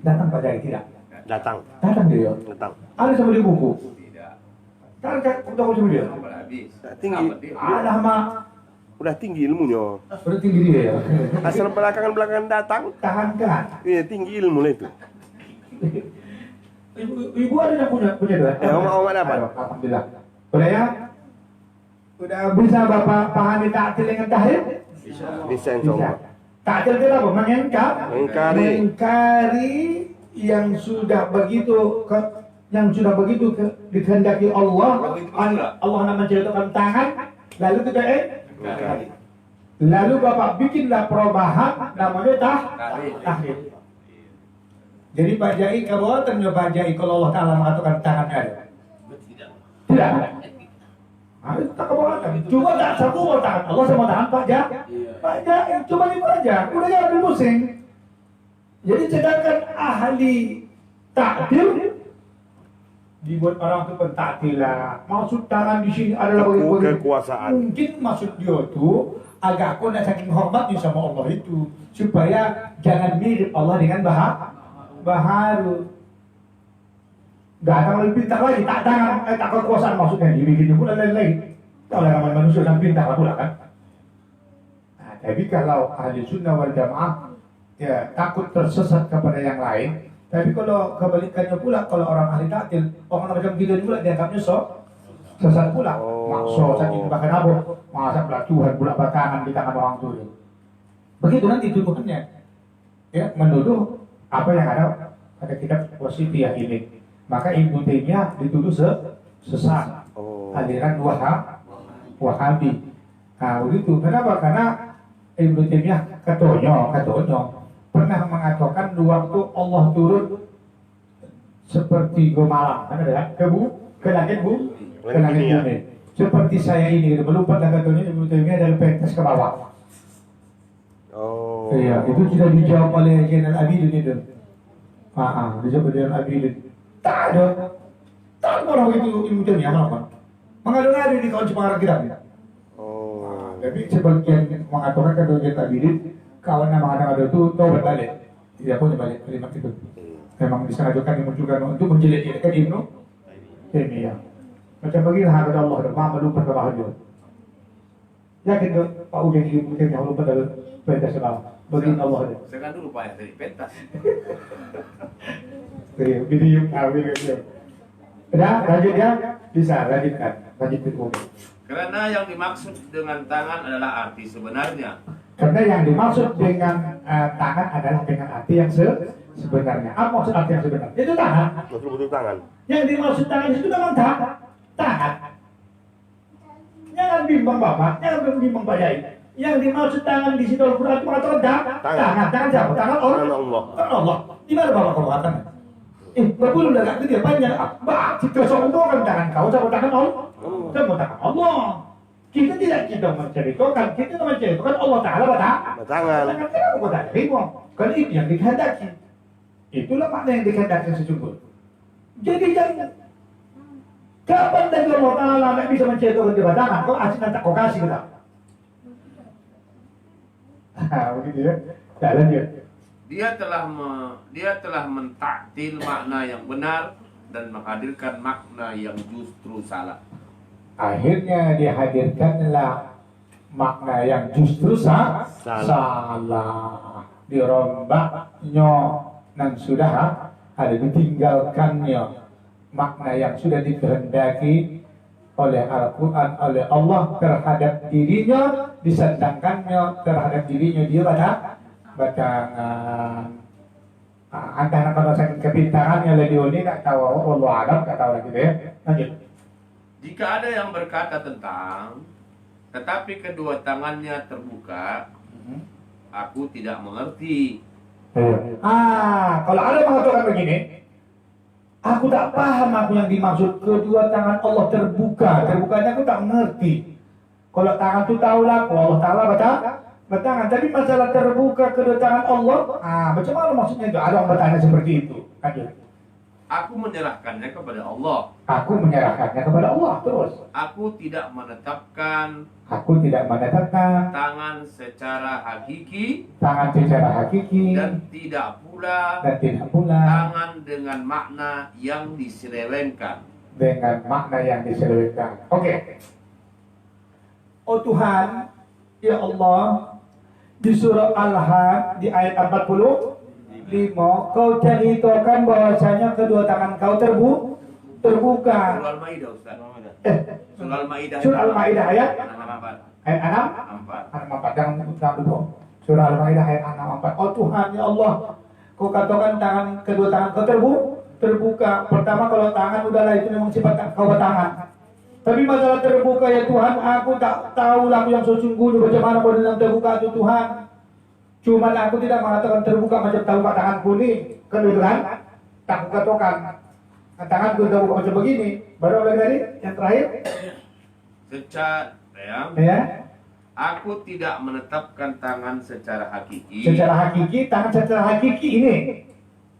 Speaker 4: Datang pada tidak?
Speaker 2: Datang.
Speaker 4: Datang dia.
Speaker 2: Datang.
Speaker 4: Ada sama di buku.
Speaker 3: Tidak.
Speaker 4: Kan ketemu sama dia.
Speaker 3: Habis.
Speaker 2: Tinggi.
Speaker 4: Alah mak.
Speaker 2: Udah tinggi ilmunya.
Speaker 4: Udah tinggi dia ya.
Speaker 2: Asal belakangan datang,
Speaker 4: Tahan kan.
Speaker 2: tinggi ilmu itu.
Speaker 4: Ibu ada yang punya dua.
Speaker 2: Om ada apa?
Speaker 4: Alhamdulillah. Udah ya? Udah bisa Bapak pahami taktil dengan tahrif?
Speaker 2: Bisa insyaallah.
Speaker 4: Taktil itu apa? Mengingkari yang sudah begitu dikehendaki Allah. Allah nak menceritakan tangan, lalu kita lalu Bapak bikinlah perubahan namanya tahrif. Jadi Pak Jai kabuatan ya Pak Jai kalau Allah Ta'ala mengatakan tangan ada. Tidak. Nah, itu tak kebangetan. Cuma tak satu mau tahan Allah sama tahan pajak. Pajak cuma itu aja. Udah jangan ambil pusing. Jadi sedangkan ahli takdir dibuat orang itu pentakdilan. Maksud tangan di sini adalah
Speaker 2: kekuasaan.
Speaker 4: Mungkin maksud dia tuh agak kau nak saking hormatnya sama Allah itu supaya jangan mirip Allah dengan baharu. Gak akan lebih pintar lagi, tak kekuasaan maksudnya dibikin pula lain-lain. Kalau namanya manusia yang pintar pula kan. Nah, tapi kalau ahli sunnah wal jamaah ya takut tersesat kepada yang lain. Tapi kalau kebalikannya pula, kalau orang ahli taktil, orang macam kita pula dianggapnya sesat pula. Makso saking bahkan apa? Masa pula Tuhan pula batangan di tangan orang tua. Begitu nanti tuduhannya. Ya, menuduh apa yang ada pada kitab Wasitiyah ini. Maka Ibnu Taimiyah dituduh sesat. Aliran Wahabi. Nah, begitu. Kenapa? Karena Ibnu Taimiyah katonyo pernah mengatakan waktu Allah turun seperti gomalang, kan ada ke langit bumi. Seperti saya ini, melompat katanya Ibnu Taimiyah dari pentas ke bawah. Iya, itu sudah dijawab oleh Zainal Abidin itu. Dijawab oleh Zainal Abidin. Tak ada orang itu Ibnu Taimiyah melakukan. Mengadu-ngadu di kawan Semarang kita. Tapi sebagian mengatakan kata Zainal Abidin, kawan yang mengatakan itu taubat balik. Tidak boleh balik kalimat itu. Memang disengajakan dimunculkan untuk menjelek-jelekkan Ibnu Taimiyah. Macam bagilah kepada Allah dan maha melompat ke bawah dia. Yakin tu Pak Udin Ibnu Taimiyah melompat dari pentas ke bawah. Bagi Allah dia.
Speaker 3: Sekarang dulu Pak ya dari pentas.
Speaker 4: Video kawin gitu. Dah, lanjut ya. Bisa lanjutkan. Lanjut itu.
Speaker 3: Karena yang dimaksud dengan tangan adalah arti sebenarnya.
Speaker 4: Karena yang dimaksud dengan tangan adalah dengan arti yang sebenarnya. Apa maksud arti yang sebenarnya? Itu tangan.
Speaker 2: Betul-betul tangan.
Speaker 4: Yang dimaksud tangan itu memang tangan. Jangan bimbang Bapak, jangan bimbang Pak Yai. Yang dimaksud tangan di situ Al-Quran itu mengatakan tangan. Tangan siapa? Tangan Allah. Tangan Allah. Di mana Bapak kalau katakan? Berbulu dah tak kecil panjang. Kita sombong tangan kau sama tangan Allah. Sama tangan Allah. Kita tidak menceritakan, kita menceritakan Allah Ta'ala tangan. Tangan kita tak terima. Karena itu yang dikehendaki. Itulah makna yang dikehendaki sesungguhnya. Jadi jangan kapan lagi Allah Ta'ala tak bisa menceritakan dia tangan? Kau asyik nanti kau kasih kita. Begitu ya. Jalan dia. Dia telah mentaktil makna yang benar dan menghadirkan makna yang justru salah. Akhirnya dihadirkanlah makna yang justru salah. Dirombaknya dan sudah ada ditinggalkannya makna yang sudah dikehendaki oleh Al-Quran, oleh Allah terhadap dirinya, disandangkannya terhadap dirinya dia batangan. Antara kalau sakit kepintarannya Ledioni tak tahu, Allah Adam tak tahu lagi deh. Lanjut. Jika ada yang berkata tentang, tetapi kedua tangannya terbuka, aku tidak mengerti. Kalau ada mengatakan begini, aku tak paham aku yang dimaksud kedua tangan Allah terbuka. Terbukanya aku tak mengerti. Kalau tangan itu tahulah, Allah Ta'ala batangan. Tapi masalah terbuka kedua tangan Allah, macam mana maksudnya itu? Ada orang bertanya seperti itu. Lanjut. Aku menyerahkannya kepada Allah. Aku menyerahkannya kepada Allah terus. Aku tidak menetapkan tangan secara hakiki. Dan tidak pula tangan dengan makna yang diselewengkan. Oke. Oh Tuhan, ya Allah, di surah Al-Had di ayat 45 kau ceritakan bahwasanya kedua tangan kau terbuka. Surah Al-Maidah Ustaz. Surah Al-Maidah ayat 6. Ayat 6. Jangan lupa. Surah Al-Maidah ayat 6. Oh Tuhan ya Allah, kau katakan kedua tangan kau terbuka. Pertama kalau tangan udahlah itu memang sifat kau tangan. Tapi masalah terbuka ya Tuhan, aku tak tahu lah yang sesungguhnya bagaimana model yang terbuka itu Tuhan. Cuma aku tidak mengatakan terbuka macam telapak tanganku ini, kebetulan tak katakan. Tangan gue terbuka macam begini. Baru lagi tadi yang terakhir.
Speaker 3: Ya. Aku tidak menetapkan tangan secara hakiki.
Speaker 4: Secara hakiki, tangan secara hakiki ini.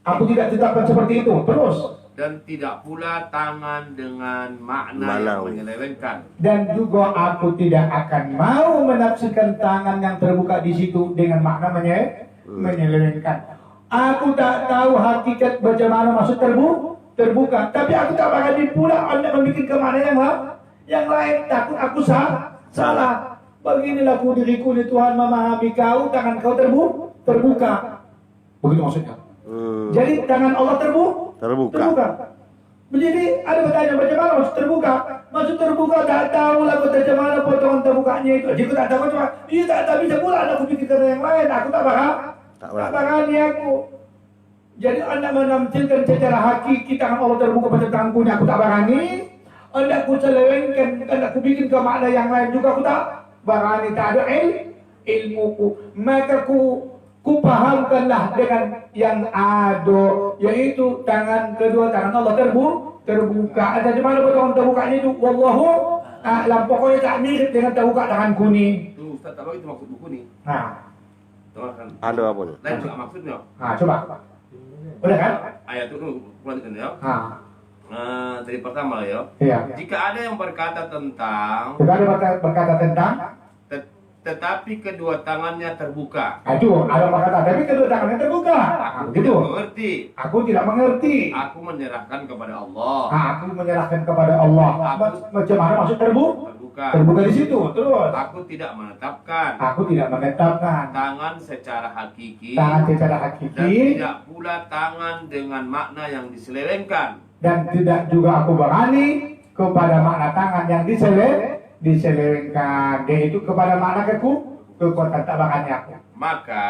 Speaker 4: Aku tidak tetapkan seperti itu. Terus.
Speaker 3: Dan tidak pula tangan dengan makna yang menyelewengkan.
Speaker 4: Dan juga aku tidak akan mau menafsirkan tangan yang terbuka di situ dengan makna menyelewengkan. Aku tak tahu hakikat bagaimana maksud terbuka. Tapi aku tak bakal pula Anda membuat kemana yang lain. Takut aku salah. Beginilah ku diriku ni Tuhan memahami kau, tangan kau terbuka. Begitu maksudnya. Jadi tangan Allah terbuka. Jadi ada bertanya bagaimana maksud terbuka? Maksud terbuka tak tahu lah kau terjemah potongan terbukanya itu. Jadi aku tak tahu cuma, iya tak bisa pula aku pikir karena yang lain. Aku tak bakal ni aku. Jadi anda menampilkan secara hakiki tangan Allah terbuka pada tanganku ni aku tak berani. Anda aku selewengkan, anda aku bikin ke makna yang lain juga aku tak berani. Tak ada ilmuku. Maka ku pahamkanlah dengan yang ada, yaitu kedua tangan Allah terbuka. Ada di mana potongan terbukanya itu? Wallahu a'lam. Pokoknya tak mirip dengan terbuka tanganku ni.
Speaker 3: Tuh, Ustaz, apa itu maksud buku ni?
Speaker 4: Nah,
Speaker 2: Ada apa nih?
Speaker 3: Lain juga maksudnya.
Speaker 4: Coba. Udah kan?
Speaker 3: Ayat itu lanjutkan ya. Dari pertama ya.
Speaker 4: Iya.
Speaker 3: Jika ada yang berkata tentang tetapi kedua tangannya terbuka.
Speaker 4: Aduh, ada berkata tapi kedua tangannya terbuka. Aku tidak mengerti.
Speaker 3: Aku menyerahkan kepada Allah.
Speaker 4: Aku menyerahkan kepada Allah. Macam mana maksud terbuka? Terbuka di situ. Terus.
Speaker 3: Aku tidak menetapkan tangan secara hakiki.
Speaker 4: Dan
Speaker 3: tidak pula tangan dengan makna yang diselewengkan.
Speaker 4: Dan tidak juga aku berani kepada makna tangan yang diselewengkan, yaitu kepada makna kekuatan tabakannya.
Speaker 3: Maka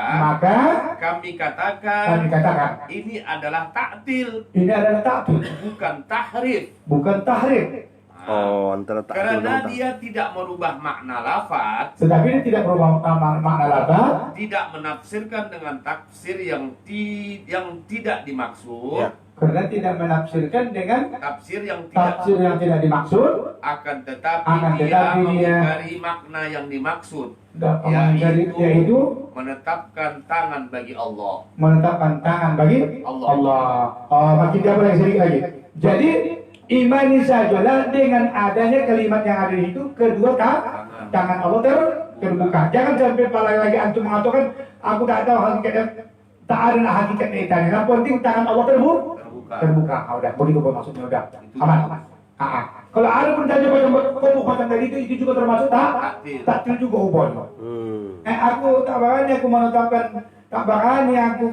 Speaker 3: kami katakan ini adalah ta'til. Bukan tahrif.
Speaker 2: Antara ta'til
Speaker 3: Karena dia tidak merubah makna lafaz.
Speaker 4: Tetapi dia tidak merubah makna lafaz.
Speaker 3: Tidak menafsirkan dengan tafsir yang tidak dimaksud.
Speaker 2: Ya.
Speaker 4: Karena tidak menafsirkan dengan
Speaker 3: tafsir yang
Speaker 4: tidak dimaksud.
Speaker 3: Akan tetapi dia mengingkari makna yang dimaksud. Yaitu menetapkan tangan bagi Allah. Makin dia boleh sedikit lagi. Jadi imani sajalah dengan adanya kalimat yang ada itu, kedua tangan Allah terbuka. Jangan sampai lagi antum mengatakan aku tak tahu hakikatnya, tak ada hakikatnya itu. Yang penting tangan Allah terbuka. Udah begitu maksudnya, udah aman. Kalau ada pun saja macam tadi itu juga termasuk taktil juga hubun. Aku tak berani aku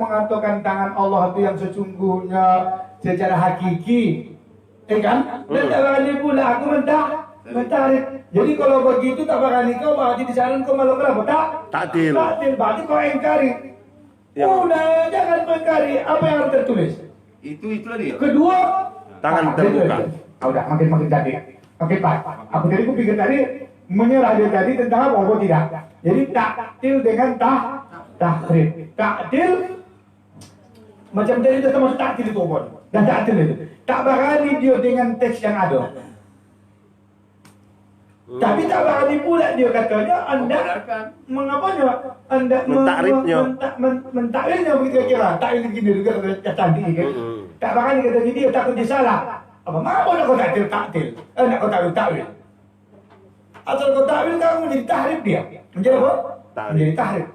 Speaker 3: mengatakan tangan Allah itu yang sesungguhnya secara hakiki. Kan? Dan tak berani pula aku mentarik. Jadi kalau begitu tak berani kau berarti di sana kau malu kenapa?
Speaker 2: Taktil.
Speaker 4: Berarti kau engkari. Udah jangan mengkari. Apa yang harus tertulis?
Speaker 3: Itulah dia.
Speaker 4: Kedua
Speaker 2: tangan terbuka.
Speaker 4: Udah makin jadi. Makin pas. Aku tadi pikir tadi menyerah dia tadi tentang apa? Oh tidak. Jadi taktil dengan tahrif. Taktil macam tadi itu termasuk taktil itu pun. Dan taktil itu. Tak berani dia dengan teks yang ada. Tapi tak berani pula dia katanya anda mengapanya? Anda mentakwilnya begitu kira. Takwil begini juga cantik kan. Tak berani kata dia takut dia salah. Apa mau nak kau taktil? Nak kau takwil. Asal kau takwil kamu menjadi tahrif dia. Menjadi apa? Menjadi tahrif.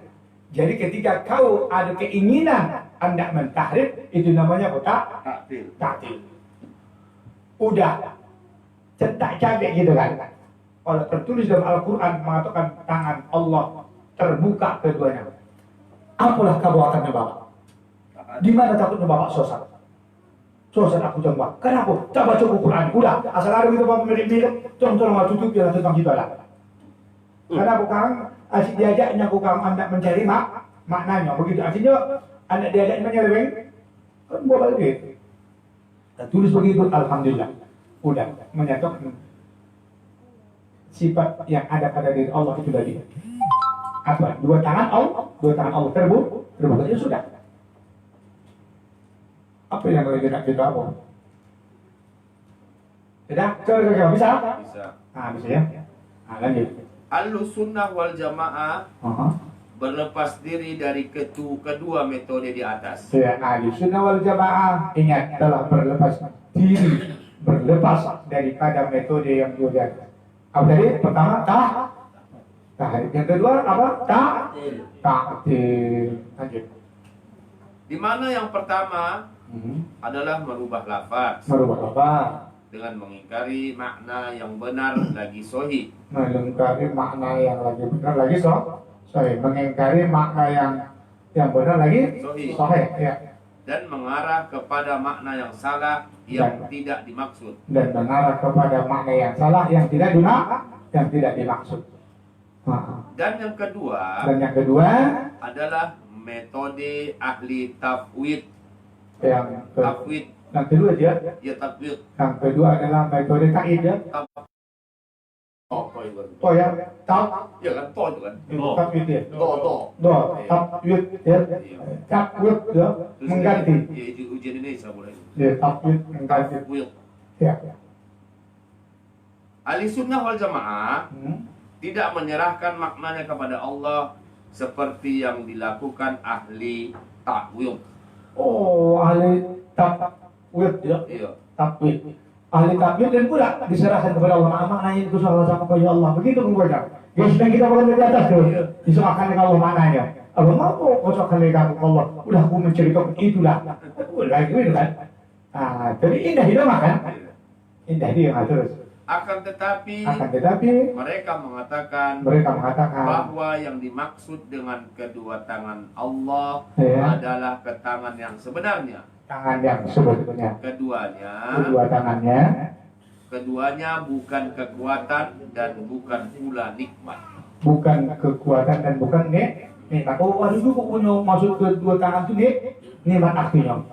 Speaker 4: Jadi ketika kau ada keinginan anda mentahrif, itu namanya apa? Taktil. Udah cetak cabai gitu kan. Kalau tertulis dalam Al-Quran mengatakan tangan Allah terbuka keduanya. Apalah kebuatannya Bapak? Di mana takutnya Bapak sosat? Sosat aku coba. Kenapa? Tak baca Al-Quran. Udah, asal ada gitu Bapak mirip-mirip, tolong tutup dia tentang kita lah. Karena bukan asyik diajaknya bukan anda mencari maknanya. Begitu asyiknya anda diajaknya menyeleweng, kan boleh gitu. Dan tulis begitu, alhamdulillah. Udah menyatakan sifat yang ada pada diri Allah itu tadi. Apa? Dua tangan Allah terbuka. Ya sudah. Apa yang kita apa? Sudah? Coba bisa?
Speaker 3: Bisa.
Speaker 4: Ah, bisa ya. Ah, lanjut.
Speaker 3: Ahlussunnah wal Jamaah
Speaker 4: Aha.
Speaker 3: berlepas diri dari kedua metode di atas.
Speaker 4: Ya, Ahlussunnah wal Jamaah ingat telah berlepas diri, berlepas daripada metode yang dua di atas. Apa tadi? Pertama tahrif. Yang kedua apa? Ta'til. Lanjut.
Speaker 3: Di mana yang pertama adalah merubah lafaz
Speaker 4: Merubah apa?
Speaker 3: dengan mengingkari makna yang benar lagi sahih.
Speaker 4: Mengingkari makna yang lagi benar lagi sahih. Mengingkari makna yang benar lagi sahih. Ya.
Speaker 3: Dan mengarah kepada makna yang salah yang tidak dimaksud.
Speaker 4: Dan mengarah kepada makna yang salah yang tidak dimaksud.
Speaker 3: Dan yang kedua adalah metode ahli tafwid.
Speaker 4: Yang kedua dia.
Speaker 3: Ya tafwid.
Speaker 4: Yang kedua adalah metode taid ya. Oh ya,
Speaker 3: Ya kan to itu kan.
Speaker 4: tafwid ya. Tafwid ya.
Speaker 3: Iya.
Speaker 4: Tafwid ya, mengganti.
Speaker 3: Ya, ujian ini saya mulai.
Speaker 4: Ya, tafwid mengganti.
Speaker 3: Tafwid.
Speaker 4: Ya.
Speaker 3: Ahlussunnah wal Jamaah tidak menyerahkan maknanya kepada Allah seperti yang dilakukan ahli takwil.
Speaker 4: Oh, ahli tafwid ya.
Speaker 3: Iya.
Speaker 4: Tafwid. Ahli tafwid dan pula diserahkan kepada Allah. Maknanya itu soal sama kepada Allah. Begitu membaca. Ya sudah kita bangun dari atas tuh. Diserahkan kepada Allah maknanya. Apa mau kosongkan dari kamu Allah? Udah aku menceritakan itulah. Udah gitu kan. Tapi indah hidup kan? Indah dia terus.
Speaker 3: Akan tetapi mereka mengatakan bahwa yang dimaksud dengan kedua tangan Allah adalah ke tangan yang sebenarnya.
Speaker 4: Tangan yang sebetulnya.
Speaker 3: Keduanya bukan kekuatan dan bukan pula nikmat.
Speaker 4: Bukan kekuatan dan bukan nikmat. Oh, waduh kok punya maksud kedua tangan itu nikmat artinya.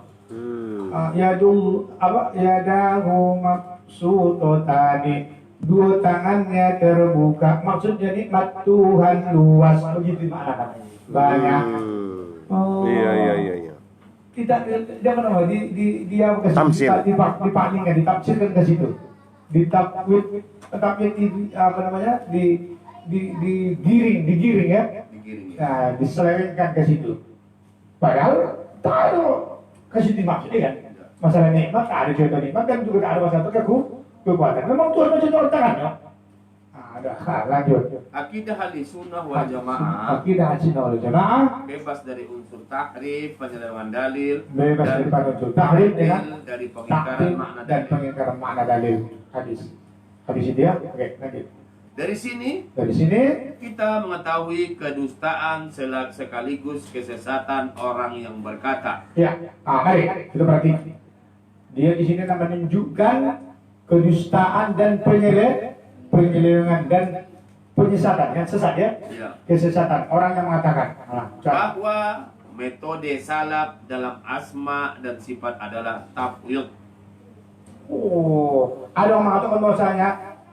Speaker 4: Yadahu mabsutotani, dua tangannya terbuka, maksudnya nikmat Tuhan luas, begitu makna banyak. Oh,
Speaker 2: Iya.
Speaker 4: tidak dia
Speaker 2: Tamsil.
Speaker 4: dipalingkan, ditafsirkan ke situ, digiring ya, nah, diselewengkan ke situ. Padahal tak ada ke situ maksudnya kan. Masalah nikmat, tak ada contoh nikmat dan juga tak ada masalah kekuatan. Memang Tuhan macam orang tangan ya. Lanjut.
Speaker 3: Akidah Ahlussunnah wal Jamaah bebas dari unsur tahrif, penyelewengan dalil,
Speaker 4: bebas daripada unsur tahrif dengan
Speaker 3: dari pengingkaran makna
Speaker 4: dan
Speaker 3: dalil.
Speaker 4: pengingkaran makna dalil hadis itu ya. Oke, lanjut.
Speaker 3: Dari sini kita mengetahui kedustaan sekaligus kesesatan orang yang berkata.
Speaker 4: Ya, mari kita perhatikan. Dia di sini menunjukkan kedustaan dan penyelewengan dan penyesatan yang sesat ya. Kesesatan orang yang mengatakan
Speaker 3: Bahwa metode salaf dalam asma dan sifat adalah tafwid.
Speaker 4: Oh, ada orang mengatakan bahwasanya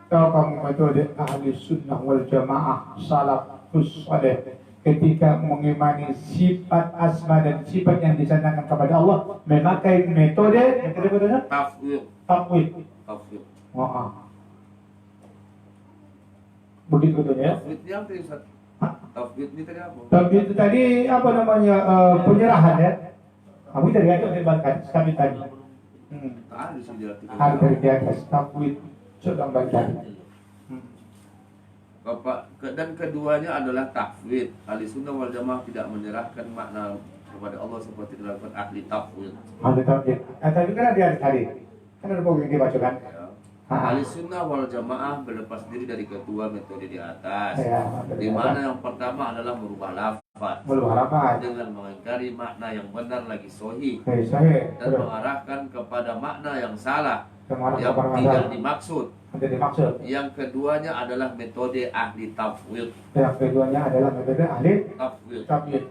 Speaker 4: kalau kamu metode Ahlussunnah wal Jamaah salafus saleh ketika mengimani sifat asma dan sifat yang disandarkan kepada Allah memakai metode tafwid. Begitu ya.
Speaker 3: Tafwidnya apa Ustaz? Tafwid ini tadi apa?
Speaker 4: Tafwid itu tadi apa namanya penyerahan ya. Kamu tadi ada debatkan sekali tadi. Ada di atas tafwid sedang baca.
Speaker 3: Dan keduanya adalah tafwid. Ahlussunnah wal Jamaah tidak menyerahkan makna kepada Allah seperti dilakukan ahli tafwid.
Speaker 4: Ahli tafwid. Tadi kan ada tadi. Kan ada poin yang dibacakan.
Speaker 3: Ahlussunnah wal Jamaah berlepas diri dari kedua metode di atas. Di mana yang pertama adalah merubah lafaz. Dengan mengingkari makna yang benar lagi sahih. Dan mengarahkan kepada makna yang salah. Yang tidak dimaksud. Yang keduanya adalah metode ahli tafwid.
Speaker 4: Tafwid.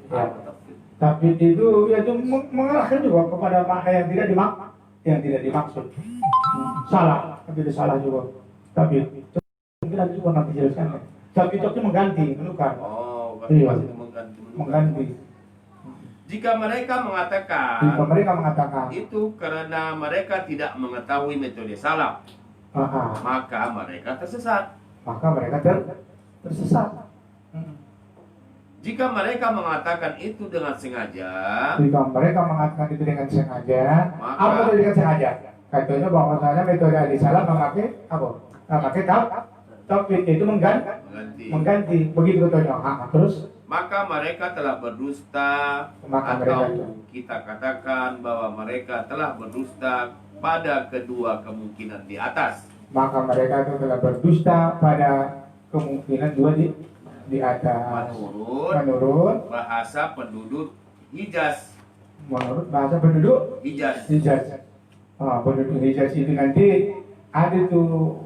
Speaker 4: Tafwid itu yaitu mengarahkan juga kepada makna yang tidak dimaksud. Salah, tapi itu salah juga. Tafwid. Kita juga nanti jelaskan. Tafwid itu mengganti, menukar. Iya. Mengganti.
Speaker 3: Jika mereka mengatakan itu karena mereka tidak mengetahui metode salaf. maka mereka tersesat.
Speaker 4: Maka mereka tersesat.
Speaker 3: Jika mereka mengatakan itu dengan sengaja,
Speaker 4: Jika mereka mengatakan itu dengan sengaja,
Speaker 3: Maka-
Speaker 4: apa itu dengan sengaja? Katanya bahwasanya metode ahli salam memakai apa? Memakai tauhid itu mengganti. Begitu katanya. Terus
Speaker 3: maka mereka telah berdusta,
Speaker 4: Maka
Speaker 3: atau
Speaker 4: mereka-
Speaker 3: kita katakan bahwa mereka telah berdusta pada kedua kemungkinan di atas.
Speaker 4: maka mereka itu telah berdusta pada kemungkinan dua di atas.
Speaker 3: Menurut bahasa penduduk Hijaz.
Speaker 4: Menurut bahasa penduduk
Speaker 3: Hijaz.
Speaker 4: Hijaz. Penduduk Hijaz itu nanti ada tuh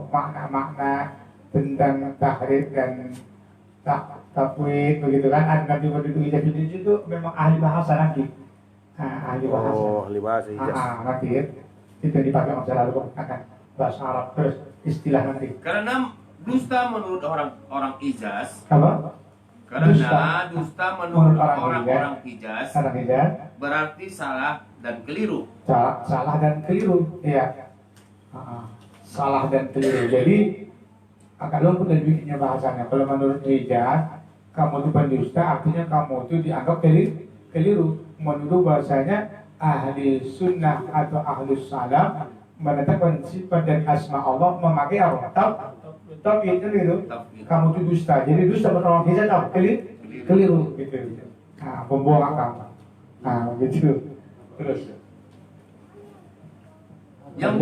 Speaker 4: makna-makna tentang tahrir dan tafwid begitu kan. Ada nanti penduduk Hijaz itu memang ahli bahasa nanti. Ahli bahasa.
Speaker 2: Oh, ahli bahasa Hijaz.
Speaker 4: Nanti ya. Itu dipakai masa lalu akan bahasa Arab terus istilah nanti.
Speaker 3: Karena dusta menurut orang Hijaz.
Speaker 4: Apa?
Speaker 3: Karena dusta menurut
Speaker 4: orang
Speaker 3: orang-orang Hijaz
Speaker 4: Anak Hijaz.
Speaker 3: berarti salah dan keliru.
Speaker 4: Salah dan keliru, iya. Salah dan keliru. Jadi agak lumpuh dan bikinnya bahasanya. Kalau menurut Hijaz, kamu itu pendusta, artinya kamu itu dianggap keliru. Menurut bahasanya ahli sunnah atau ahli salam menetapkan sifat dan asma Allah memakai apa? Tauhid itu. Kamu itu dusta. Jadi dusta menurut orang Hijaz apa? Keliru gitu. Pembohong kamu. Begitu. Terus
Speaker 3: Yang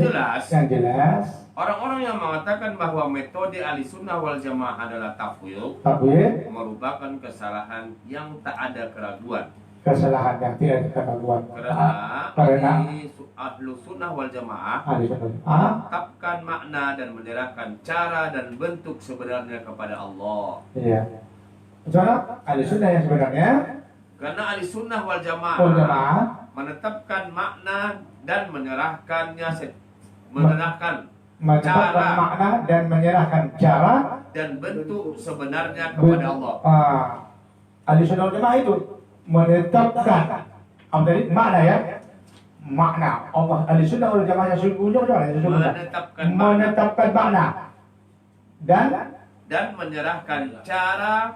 Speaker 3: jelas, orang-orang yang mengatakan bahwa metode Ahlussunnah wal Jamaah adalah tafwid merupakan kesalahan yang tak ada keraguan.
Speaker 4: Kesalahan yang tidak ada keraguan.
Speaker 3: Karena Ahlussunnah wal Jamaah menetapkan makna dan menyerahkan cara dan bentuk sebenarnya kepada Allah.
Speaker 4: Iya. Cara Ahlussunnah yang sebenarnya.
Speaker 3: Karena Ahlussunnah wal Jamaah menetapkan makna dan menyerahkannya
Speaker 4: menetapkan
Speaker 3: cara
Speaker 4: makna dan menyerahkan cara
Speaker 3: dan bentuk sebenarnya kepada Allah.
Speaker 4: Ahlussunnah wal Jamaah itu menetapkan dari makna ya. Makna Allah Ahlussunnah wal Jamaah yang sesungguhnya menetapkan makna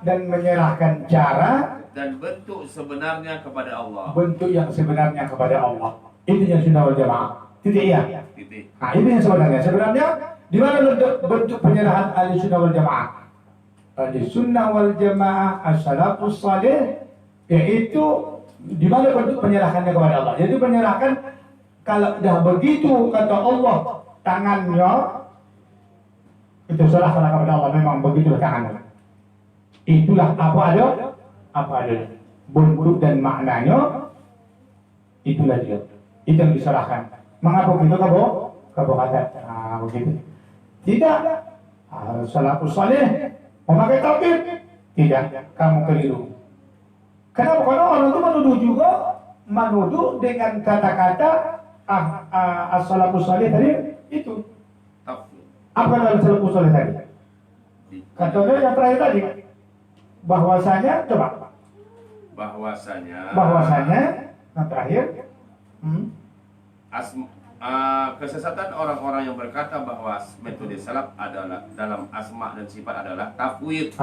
Speaker 4: dan
Speaker 3: menyerahkan cara dan bentuk sebenarnya kepada Allah.
Speaker 4: Bentuk yang sebenarnya kepada Allah. Itu yang sunnah wal jamaah. Titik ya.
Speaker 3: Titik.
Speaker 4: Itu yang sebenarnya. Sebenarnya di mana bentuk penyerahan ahli sunnah wal jamaah? Ahli sunnah wal jamaah as-salafus salih, yaitu di mana bentuk penyerahannya kepada Allah. Jadi penyerahkan kalau dah begitu kata Allah tangannya itu serahkan kepada Allah, memang begitu tangannya. Itulah apa ada bentuk dan maknanya, itulah dia. Itu yang diserahkan. Mengapa begitu kabo kata? Begitu. Tidak. Salafus salih memakai tauhid. Tidak. Kamu keliru. Kenapa? Karena orang itu menuduh dengan kata-kata as-salafus salih tadi itu. Apa yang salafus salih tadi? Katanya yang terakhir tadi. Bahwasanya yang terakhir
Speaker 3: kesesatan orang-orang yang berkata bahwa metode salaf adalah dalam asma dan sifat adalah tafwid.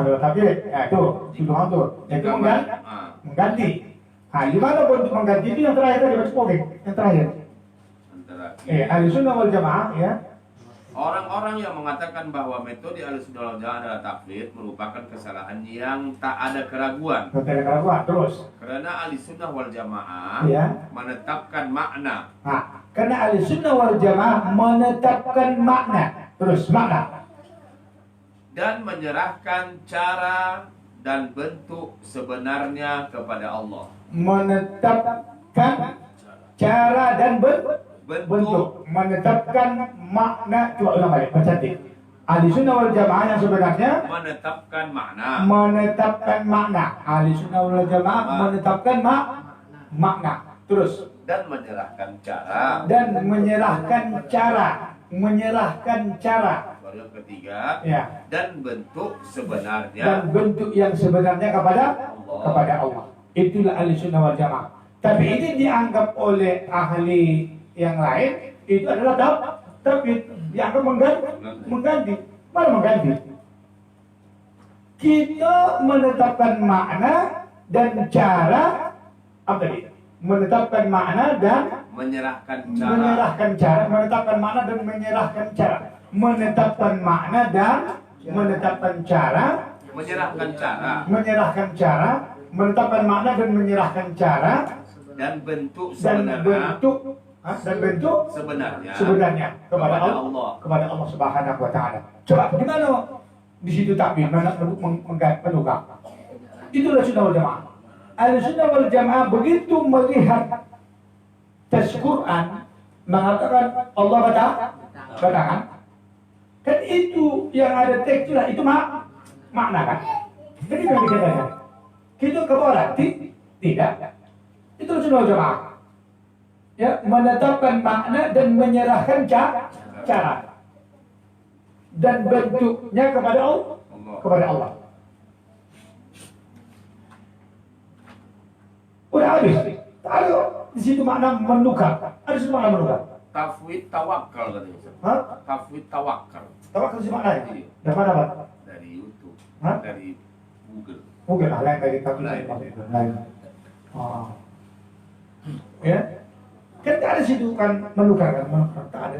Speaker 4: Ya itu tuduhan tuh. Itu mengganti. Di mana bentuk mengganti itu yang terakhir tadi yang terakhir. Ahlussunnah wal jamaah ya.
Speaker 3: Orang-orang yang mengatakan bahwa metode Ahlussunnah wal Jamaah adalah tafwid merupakan kesalahan yang tak ada keraguan.
Speaker 4: Terus.
Speaker 3: Karena Ahlussunnah wal Jamaah menetapkan makna.
Speaker 4: Karena Ahlussunnah wal Jamaah menetapkan makna. Terus makna.
Speaker 3: Dan menyerahkan cara dan bentuk sebenarnya kepada Allah.
Speaker 4: Menetapkan cara dan bentuk. Menetapkan makna. Coba ulang balik, bercantik. Ahlussunnah wal Jamaah yang sebenarnya
Speaker 3: menetapkan makna. Ahlussunnah wal Jamaah menetapkan
Speaker 4: makna. Terus
Speaker 3: dan menyerahkan cara. Baru yang ketiga.
Speaker 4: Ya.
Speaker 3: Dan bentuk sebenarnya.
Speaker 4: Dan bentuk yang sebenarnya kepada Allah. Itulah Ahlussunnah wal Jamaah. Tapi ini dianggap oleh ahli yang lain itu adalah tauhid. dianggap mengganti. Mana mengganti? Kita menetapkan makna dan cara apa tadi? Menetapkan makna dan
Speaker 3: menyerahkan
Speaker 4: cara, menetapkan makna dan menyerahkan cara, menetapkan makna dan menetapkan cara,
Speaker 3: menyerahkan cara,
Speaker 4: menetapkan makna dan menyerahkan cara
Speaker 3: dan bentuk
Speaker 4: sebenarnya kepada Allah Subhanahu wa taala. Coba gimana di situ takwil mana menukar? Itulah sunnah wal jamaah. Al-sunnah wal jamaah begitu melihat teks Quran mengatakan Allah katakan kan itu yang ada teks itu makna kan? Jadi yang dikatakan kita kebarat tidak. Itu sunnah wal jamaah. Ya, menetapkan makna dan menyerahkan cara dan bentuknya kepada Allah. Udah habis. Kalau di situ makna menukar. Ada situ makna menukar.
Speaker 3: Tafwid tawakal katanya.
Speaker 4: Hah?
Speaker 3: Tafwid tawakal.
Speaker 4: Tawakal sih maknanya.
Speaker 3: Iya.
Speaker 4: Dari mana, Pak?
Speaker 3: Dari YouTube.
Speaker 4: Hah?
Speaker 3: Dari Google.
Speaker 4: Mungkin lain dari kami lain. Oh. Ya. Kan tak ada situ kan menukar. Tak ada.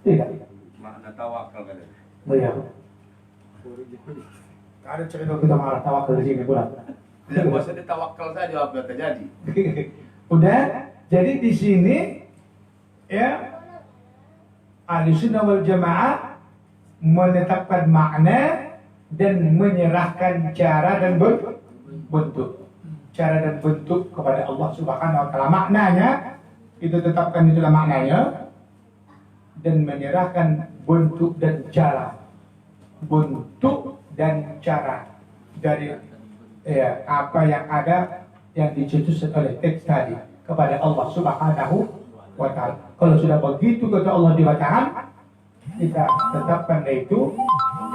Speaker 4: Tidak.
Speaker 3: Makna tawakal katanya.
Speaker 4: Iya. Tak ada cerita kita marah tawakal di sini bulan.
Speaker 3: Tidak maksudnya tawakal saja apa yang terjadi.
Speaker 4: Udah, jadi di sini ya Ahlussunnah wal Jamaah menetapkan makna dan menyerahkan cara dan bentuk. Cara dan bentuk kepada Allah Subhanahu wa taala. Maknanya itu tetapkan itulah maknanya dan menyerahkan bentuk dan cara. Bentuk dan cara dari apa yang ada yang dicetuskan oleh teks tadi kepada Allah Subhanahu wa taala. Kalau sudah begitu kata Allah dikatakan, kita tetapkan itu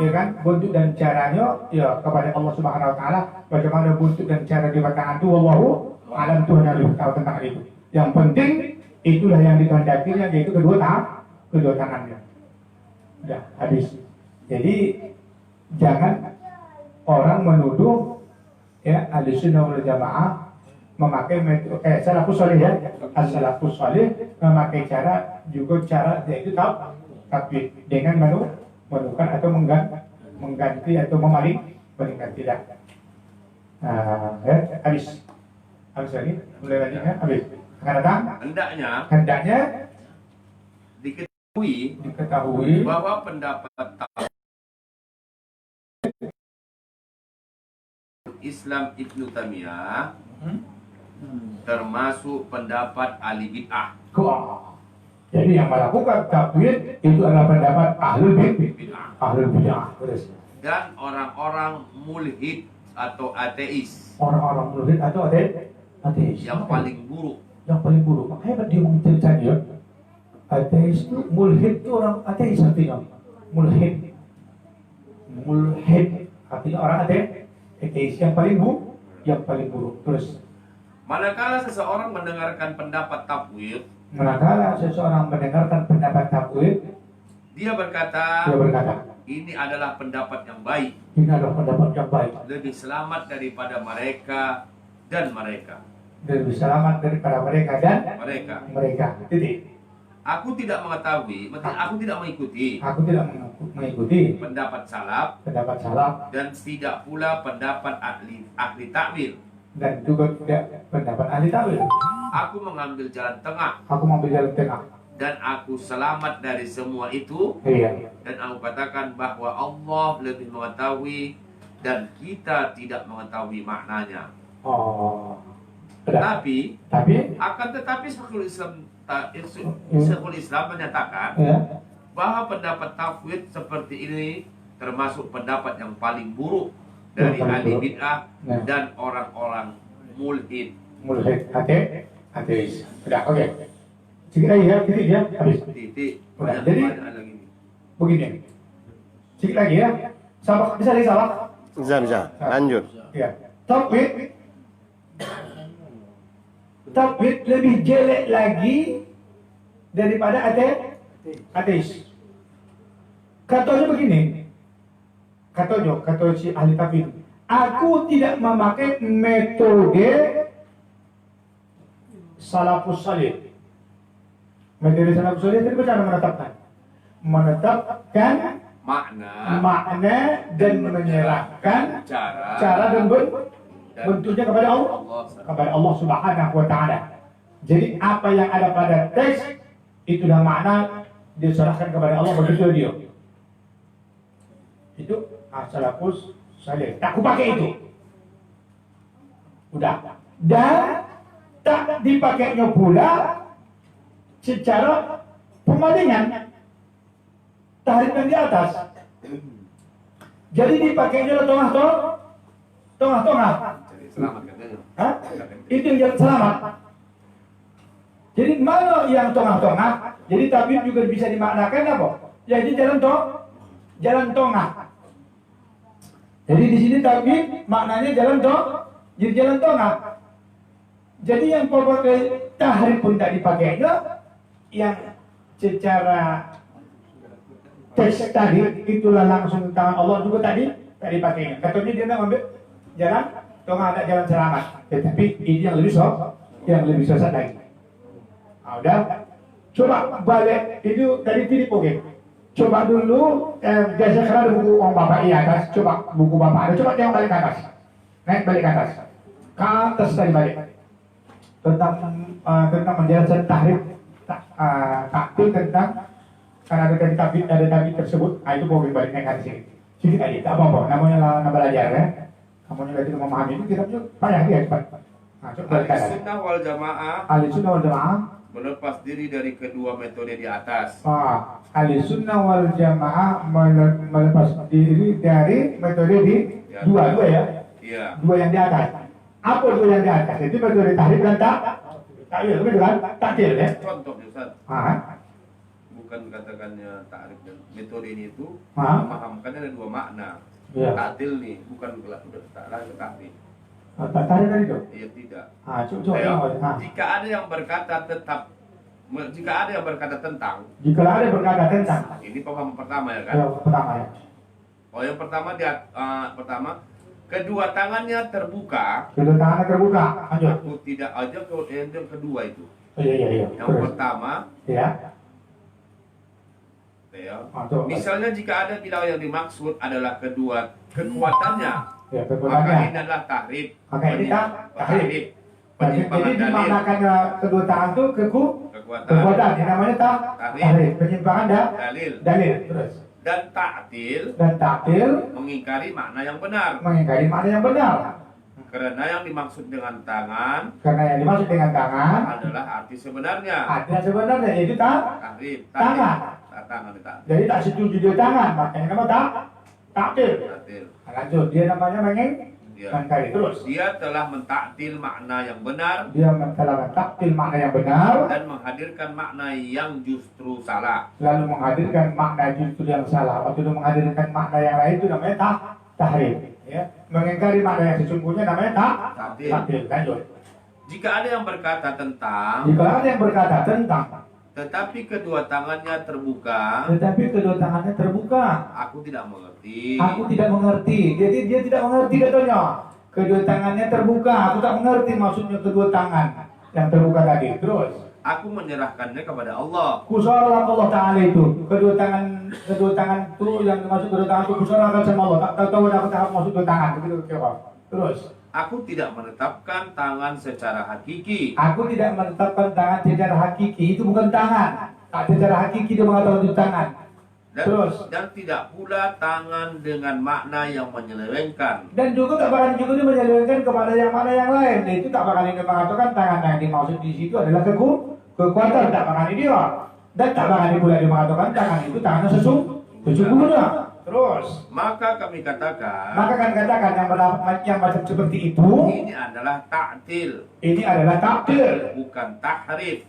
Speaker 4: ya kan bentuk dan caranya ya kepada Allah Subhanahu wa taala. Bagaimana bentuk dan cara dikatakan itu wallahu alam, Tuhan yang lebih tahu tentang itu. Yang penting itulah yang dikehendakinya, yaitu kedua tangannya. Sudah habis. Jadi jangan orang menuduh ya Ahlussunnah wal Jamaah memakai metode salafus saleh ya, as-salafus saleh memakai cara yaitu tapi dengan menukar atau mengganti atau memalingkan tidak. Habis lagi mulai lagi ya, habis. Akan datang hendaknya diketahui
Speaker 3: bahwa pendapat Islam Ibnu Taimiyah termasuk pendapat ahli bid'ah.
Speaker 4: Jadi yang melakukan takwil itu adalah pendapat ahlul bid'ah.
Speaker 3: Dan orang-orang mulhid atau ateis.
Speaker 4: Orang-orang mulhid atau ateis.
Speaker 3: Yang paling buruk.
Speaker 4: Makanya dia menceritakan ya. Ateis itu mulhid itu orang ateis artinya. Mulhid artinya orang ateis yang paling buruk. Terus
Speaker 3: Manakala seseorang mendengarkan pendapat takwil, dia berkata, ini adalah pendapat yang baik. Lebih selamat daripada mereka dan mereka.
Speaker 4: Titik.
Speaker 3: Aku tidak mengetahui, aku tidak mengikuti pendapat salaf dan tidak pula pendapat ahli takwil.
Speaker 4: Dan juga tidak pendapat ahli takwil.
Speaker 3: Aku mengambil jalan tengah. Dan aku selamat dari semua itu.
Speaker 4: Iya.
Speaker 3: Dan aku katakan bahwa Allah lebih mengetahui dan kita tidak mengetahui maknanya.
Speaker 4: Oh.
Speaker 3: Tapi akan tetapi Syekhul Islam menyatakan bahwa pendapat tafwid seperti ini termasuk pendapat yang paling buruk dari ahli bid'ah dan orang-orang mulhid.
Speaker 4: Ateis. Sudah, oke. Sedikit lagi ya, titik ya, habis.
Speaker 3: Titik.
Speaker 4: Jadi begini. Sedikit lagi ya. Sabak, bisa lagi sabak?
Speaker 2: Bisa. Lanjut.
Speaker 4: Ya. Tauhid lebih jelek lagi daripada ateis. Katanya begini, kata si ahli tafsir, aku tidak memakai metode salafus salih. Metode salafus salih itu bagaimana menetapkan makna dan menyerahkan cara dan bentuknya kepada Allah Subhanahu wa taala. Jadi apa yang ada pada teks itulah makna diserahkan kepada Allah, begitu dia. Itu salafus salih. Tak aku pakai itu. Udah. Dan tak dipakainya pula secara pemalingan. Tahrif yang di atas. Jadi dipakainya tengah-tengah.
Speaker 3: Jadi selamat katanya.
Speaker 4: Hah? Itu yang jadi selamat. Jadi mana yang tengah-tengah? Jadi tabib juga bisa dimaknakan apa? Jadi jalan tengah. Jadi di sini tabib maknanya jadi jalan tengah. Jadi yang pakai tahrif pun tak dipakainya, yang secara teks tadi itulah langsung tangan Allah juga tadi tak dipakainya. Katanya dia nak ambil jalan tengah, ada jalan selamat. Tetapi ini yang lebih sesat lagi. Udah, coba balik itu dari titik oke. Coba dulu, biasa kerana buku orang bapak di atas. Coba buku bapak ada, coba tengok balik ke atas. Naik balik ke atas. Ke atas tadi balik. Tentang menjelaskan tahrif, taktil tentang karena ada tadi tersebut. Itu boleh balik naik ke atas sini. Sedikit aja, tak apa-apa. Namanya lah belajar ya. Kamu lagi memahami itu kita punya payah dia cepat. Coba balik ke atas.
Speaker 3: Ahlussunnah wal Jamaah
Speaker 4: Ahlussunnah wal Jamaah
Speaker 3: melepas diri dari kedua metode di atas.
Speaker 4: Ahlussunnah wal Jamaah melepas diri dari metode di dua ya?
Speaker 3: Iya.
Speaker 4: Dua yang di atas. Apa dua yang di atas? Itu metode tahrif dan takwil, betul kan? Takwil ya?
Speaker 3: Contoh Ustaz. Bukan katakannya takrif dan metode ini itu memahamkan ada dua makna.
Speaker 4: Iya.
Speaker 3: Ta'til nih, bukan takrif ke takrif.
Speaker 4: Tahrif tadi itu?
Speaker 3: Iya tidak.
Speaker 4: Coba.
Speaker 3: Jika ada yang berkata jika ada yang berkata tentang, ini paham pertama ya kan?
Speaker 4: Ya, pertama ya.
Speaker 3: Yang pertama pertama kedua tangannya terbuka.
Speaker 4: Lanjut.
Speaker 3: Aku tidak aja ke yang kedua itu.
Speaker 4: Iya.
Speaker 3: Yang pertama,
Speaker 4: ya.
Speaker 3: Misalnya jika ada bilau yang dimaksud adalah kedua kekuatannya,
Speaker 4: kekuatannya.
Speaker 3: maka ini adalah tahrif.
Speaker 4: Maka ini tahrif.
Speaker 3: Penyimpangan
Speaker 4: Jadi
Speaker 3: dalil.
Speaker 4: dimaknakan kedua tangan itu
Speaker 3: Kekuatan.
Speaker 4: kekuatan. Ini namanya tahrif. Penyimpangan dalil. Terus.
Speaker 3: Dan ta'til mengingkari makna yang benar. Karena yang dimaksud dengan tangan adalah arti sebenarnya.
Speaker 4: Yaitu
Speaker 3: Tahrif.
Speaker 4: tangan.
Speaker 3: Tangan.
Speaker 4: Jadi tak setuju dia tangan, makanya nama ta'til. Lanjut, dia namanya mengingkari. Terus.
Speaker 3: Dia telah mentaktil makna yang benar. Dan menghadirkan makna yang justru salah.
Speaker 4: Lalu menghadirkan makna justru yang salah. Waktu itu menghadirkan makna yang lain itu namanya tahrif. Ya. Mengingkari makna yang sesungguhnya namanya takwil. Lanjut.
Speaker 3: Jika ada yang berkata tentang, tetapi kedua tangannya terbuka, aku tidak mengerti.
Speaker 4: Jadi dia tidak mengerti katanya. Kedua tangannya terbuka. Aku tak mengerti maksudnya kedua tangan yang terbuka tadi. Terus.
Speaker 3: Aku menyerahkannya kepada Allah.
Speaker 4: Kusalahkan Allah Ta'ala itu. Kedua tangan itu yang dimaksud kedua tangan itu kusalahkan sama Allah. Tak tahu apa maksud kedua tangan. Begitu kira. Terus.
Speaker 3: Aku tidak menetapkan tangan secara hakiki.
Speaker 4: Itu bukan tangan. Tak secara hakiki dia mengatakan itu tangan.
Speaker 3: Dan tidak pula tangan dengan makna yang menyelewengkan.
Speaker 4: Dan juga tak bakal juga dia menyelewengkan kepada yang makna yang lain. Itu tak bakal dia mengatakan tangan yang dimaksud di situ adalah kekuatan, tak bakal dia. Dan tak bakal pula dia mengatakan tangan itu tangannya sesungguhnya. Terus.
Speaker 3: Maka kami katakan yang macam seperti itu.
Speaker 4: Ini adalah ta'til.
Speaker 3: Bukan tahrif.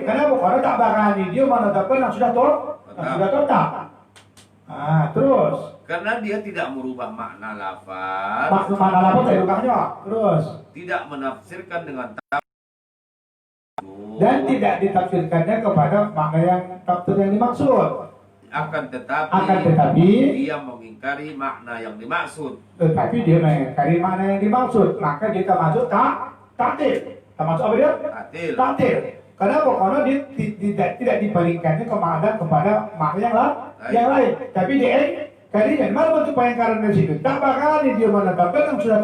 Speaker 4: Kenapa? Karena tak bakal dia menetapkan yang sudah tetap. Terus.
Speaker 3: Karena dia tidak merubah makna lafaz.
Speaker 4: Makna lafaz tak rubahnya. Terus.
Speaker 3: Tidak menafsirkan dengan
Speaker 4: dan tidak ditafsirkannya kepada makna yang dimaksud.
Speaker 3: akan
Speaker 4: Akan
Speaker 3: tetapi
Speaker 4: tetapi
Speaker 3: dia mengingkari makna yang dimaksud.
Speaker 4: dia mengingkari makna yang dimaksud, maka dia termasuk taktil. Termasuk apa dia?
Speaker 3: Taktil.
Speaker 4: Taktil. Kenapa? Karena dia tidak dipalingkannya kepada makna yang lain. Tapi dia kalian mana bentuk pengingkaran di situ? Tak bakal dia menetapkan yang sudah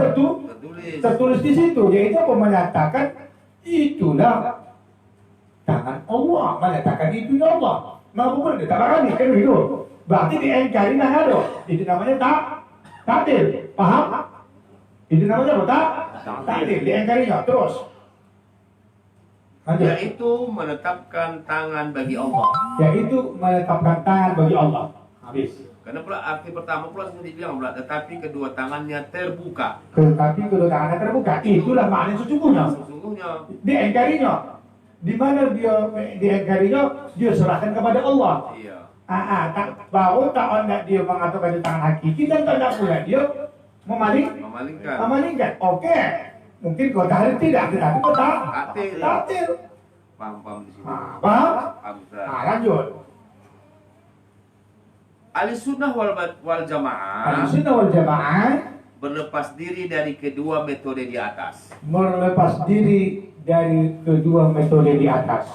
Speaker 4: tertulis di situ, yaitu menyatakan itulah tangan Allah, menyatakan itu Allah. Mampu pun tak bakal kan begitu. Berarti diingkari nah ada. Itu namanya taktil. Paham? Itu namanya apa? Taktil. Diingkarinya terus. Lanjut.
Speaker 3: Yaitu menetapkan tangan bagi Allah.
Speaker 4: Yaitu menetapkan tangan bagi Allah. Habis.
Speaker 3: Karena pula arti pertama pula sudah dibilang pula, tetapi kedua tangannya terbuka.
Speaker 4: Tetapi kedua tangannya terbuka. Itulah makna sesungguhnya.
Speaker 3: Sesungguhnya
Speaker 4: Diingkarinya. Di mana dia diingkarinya? Dia serahkan kepada Allah.
Speaker 3: iya.
Speaker 4: Baru tak hendak dia mengatakan tangan hakiki dan tak pula dia
Speaker 3: Memalingkan.
Speaker 4: memalingkan. Oke. Mungkin kau tahu tidak, tetapi kau taktil.
Speaker 3: Paham di sini.
Speaker 4: Paham?
Speaker 3: Paham.
Speaker 4: Lanjut.
Speaker 3: Ahlussunnah wal Jamaah
Speaker 4: Ahlussunnah wal Jamaah
Speaker 3: berlepas diri dari kedua metode di atas.
Speaker 4: melepas diri dari kedua metode di atas.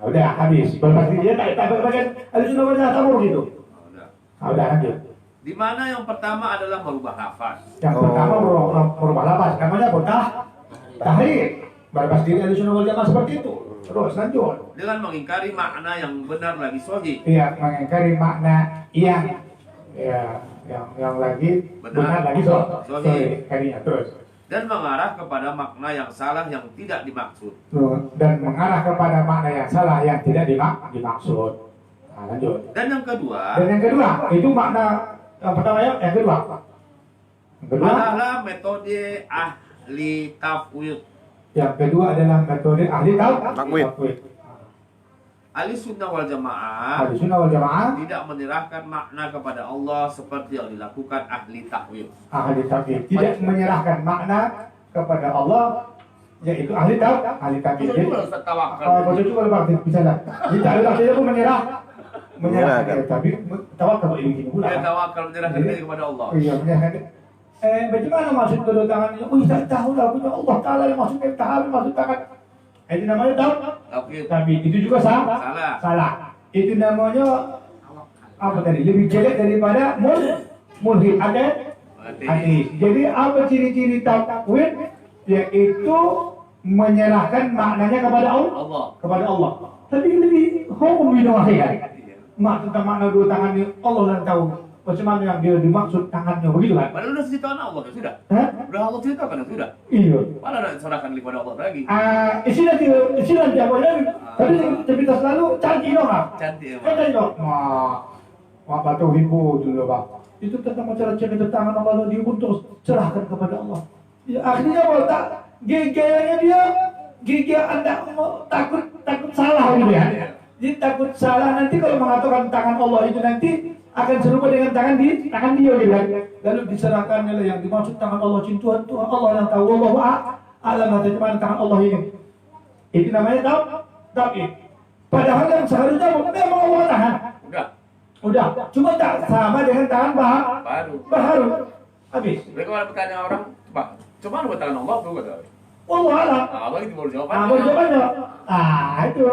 Speaker 4: Udah habis. Berlepas diri dia tak bagian Ahlussunnah wal Jamaah tahu begitu.
Speaker 3: Udah.
Speaker 4: Udah lanjut.
Speaker 3: Di mana yang pertama adalah merubah lafaz.
Speaker 4: Yang pertama merubah lafaz, namanya apa? Tahrif. Berlepas diri Ahlussunnah wal Jamaah seperti itu. Terus lanjut.
Speaker 3: Dengan mengingkari makna yang benar lagi sahih.
Speaker 4: Iya, mengingkari makna yang lagi benar lagi sorry, kalinya terus.
Speaker 3: Dan mengarah kepada makna yang salah yang tidak dimaksud.
Speaker 4: Dan mengarah kepada makna yang salah yang tidak dimaksud. Nah, lanjut.
Speaker 3: Dan yang kedua
Speaker 4: itu makna yang pertama ya, yang kedua. Yang kedua
Speaker 3: adalah metode ahli tafwid.
Speaker 4: Yang kedua adalah metode ahli takwid.
Speaker 3: Ahlussunnah wal Jamaah
Speaker 4: Ahlussunnah wal Jamaah
Speaker 3: tidak menyerahkan makna kepada Allah seperti yang dilakukan ahli takwil.
Speaker 4: ahli takwid tidak menyerahkan makna kepada Allah, yaitu ahli takwid.
Speaker 3: Itu harus tawakal.
Speaker 4: Kalau juga lebih bisa lah. Jadi ahli takwid pun menyerah, tapi tawakal ini pula.
Speaker 3: Dia tawakal menyerahkan diri kepada Allah.
Speaker 4: Iya, menyerahkan. Bagaimana maksud kedua tangannya? Tak tahu lah, punya Allah Taala yang maksudnya tahu maksud tangan. Itu namanya
Speaker 3: Takwil.
Speaker 4: tapi itu juga salah. Itu namanya apa tadi? Lebih jelek daripada mulhid. Ada hadis. Jadi apa ciri-ciri takwid? Yaitu menyerahkan maknanya kepada Allah. Kepada Allah. Tapi lebih hukum bidang akhirat. Tentang makna dua tangan ini Allah yang tahu. Macam mana yang dia dimaksud tangannya begitu kan?
Speaker 3: Padahal udah ceritakan Allah kan sudah. Udah Allah ceritakan sudah.
Speaker 4: Iya.
Speaker 3: Malah nak serahkan kepada Allah lagi.
Speaker 4: Istilah dia boleh. Tapi cerita selalu cantik dong ah.
Speaker 3: Cantik
Speaker 4: Kan dong. Wah, batu himbo dulu pak. Itu tentang cara cerita tangan Allah dia pun terus serahkan kepada Allah. Ya, akhirnya kalau tak gaya dia anda takut salah gitu ya. Jadi takut salah nanti kalau mengatakan tangan Allah itu nanti akan serupa dengan tangan dia gitu kan. Lalu diserahkan oleh yang dimaksud tangan Allah Tuhan Allah yang tahu Allah alam bagaimana tangan Allah ini. Itu namanya takwid. Padahal yang seharusnya memang Allah tahan. Udah. Cuma tak sama dengan tangan baru. Habis.
Speaker 3: Mereka kalau bertanya orang, Pak, cuma buat tangan Allah tuh kata.
Speaker 4: Allah alam.
Speaker 3: Abang itu baru jawabannya.
Speaker 4: Baru jawabannya. Itu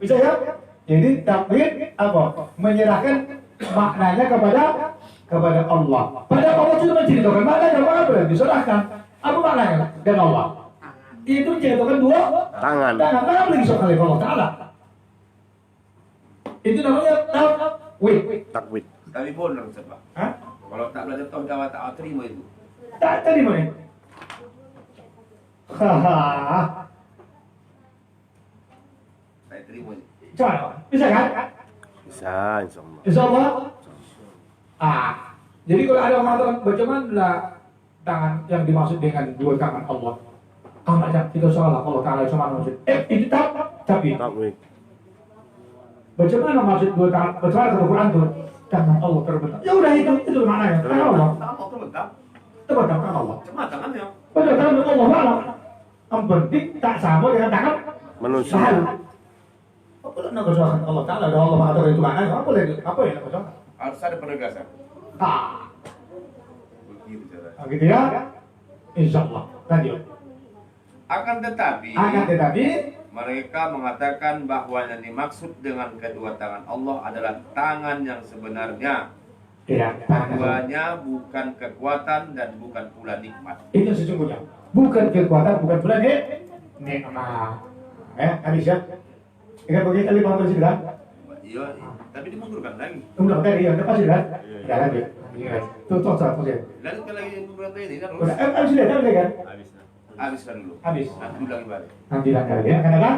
Speaker 4: bisa ya. Jadi takwid apa? Menyerahkan maknanya kepada Allah. Padahal Allah sudah menceritakan maknanya apa diserahkan. Apa maknanya? Dan Allah. Itu menceritakan dua
Speaker 2: Tangan.
Speaker 4: Tangan lagi sekali Allah Taala. Itu namanya takwid.
Speaker 3: Tapi benar Ustaz Pak.
Speaker 4: Hah?
Speaker 3: Kalau tak belajar tahu jawab tak terima itu.
Speaker 4: Tak terima ini. Haha.
Speaker 3: Tak terima ini.
Speaker 4: Coba, bisa kan?
Speaker 2: Bisa, insyaallah.
Speaker 4: Insyaallah. Jadi kalau ada orang mengatakan bagaimana lah tangan yang dimaksud dengan dua tangan Allah. Macam kita salah Allah Taala sama maksud. Itu tapi
Speaker 2: Takwid.
Speaker 4: bagaimana maksud dua tangan? Bagaimana kalau Quran itu tangan Allah terbentang? Ya udah itu maknanya. Tangan Allah.
Speaker 3: Tangan Allah terbentang.
Speaker 4: Terbentang tangan Allah.
Speaker 3: Cuma tangannya.
Speaker 4: Betul tangan Allah malam. Yang penting tak sama dengan tangan
Speaker 2: Manusia.
Speaker 4: baru. Apa boleh nak kosongkan Allah Taala? Ada Allah mengatakan itu mana? Apa boleh? Apa yang nak kosongkan?
Speaker 3: Harus ada penegasan. Begitu cara.
Speaker 4: Gitu ya. Insyaallah. Lanjut.
Speaker 3: Akan tetapi mereka mengatakan bahwa yang dimaksud dengan kedua tangan Allah adalah tangan yang sebenarnya.
Speaker 4: Ya,
Speaker 3: Keduanya bukan kekuatan dan bukan pula nikmat.
Speaker 4: itu sesungguhnya. Bukan kekuatan, bukan pula nikmat. Habis ya. Ingat begitu tadi Pak Presiden?
Speaker 3: Iya, tapi dimundurkan lagi.
Speaker 4: Udah tadi ya, pasti kan? Ya lanjut. Tutup satu ya.
Speaker 3: Lanjutkan lagi munduran ini kan.
Speaker 4: Udah, habis sudah kan?
Speaker 3: Habiskan dulu.
Speaker 4: Habis.
Speaker 3: Nanti diulangi balik.
Speaker 4: Nanti lagi ya, kenapa?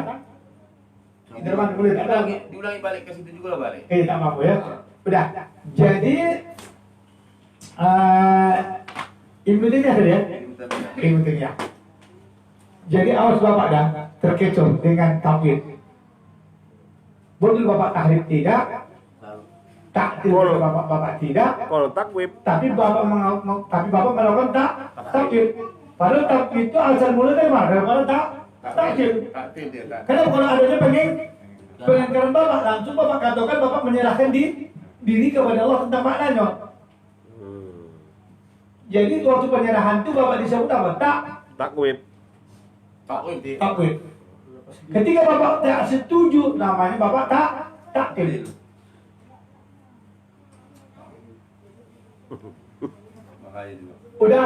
Speaker 4: Interman boleh tak
Speaker 3: Diulangi balik ke situ juga lah balik.
Speaker 4: tak mampu ya. Udah. Jadi Ibnu Taimiyah tadi ya. Ibnu Taimiyah. Jadi awas Bapak dah terkecoh dengan tauhid. Boleh Bapak tahrif tidak? Takdir Bapak tidak.
Speaker 2: Kalau takwib,
Speaker 4: Tapi Bapak melakukan takdir. Padahal takdir itu asal mula dari mana? Dari mana takdir?
Speaker 3: Takdir dia tak.
Speaker 4: Karena kalau adanya pengingkaran Bapak, langsung Bapak katakan Bapak menyerahkan diri kepada Allah tentang maknanya. Jadi waktu penyerahan itu Bapak disebut apa?
Speaker 2: takwib.
Speaker 4: Takwid. Ketika Bapak tak setuju, namanya Bapak takdir.
Speaker 3: Makanya juga.
Speaker 4: Udah,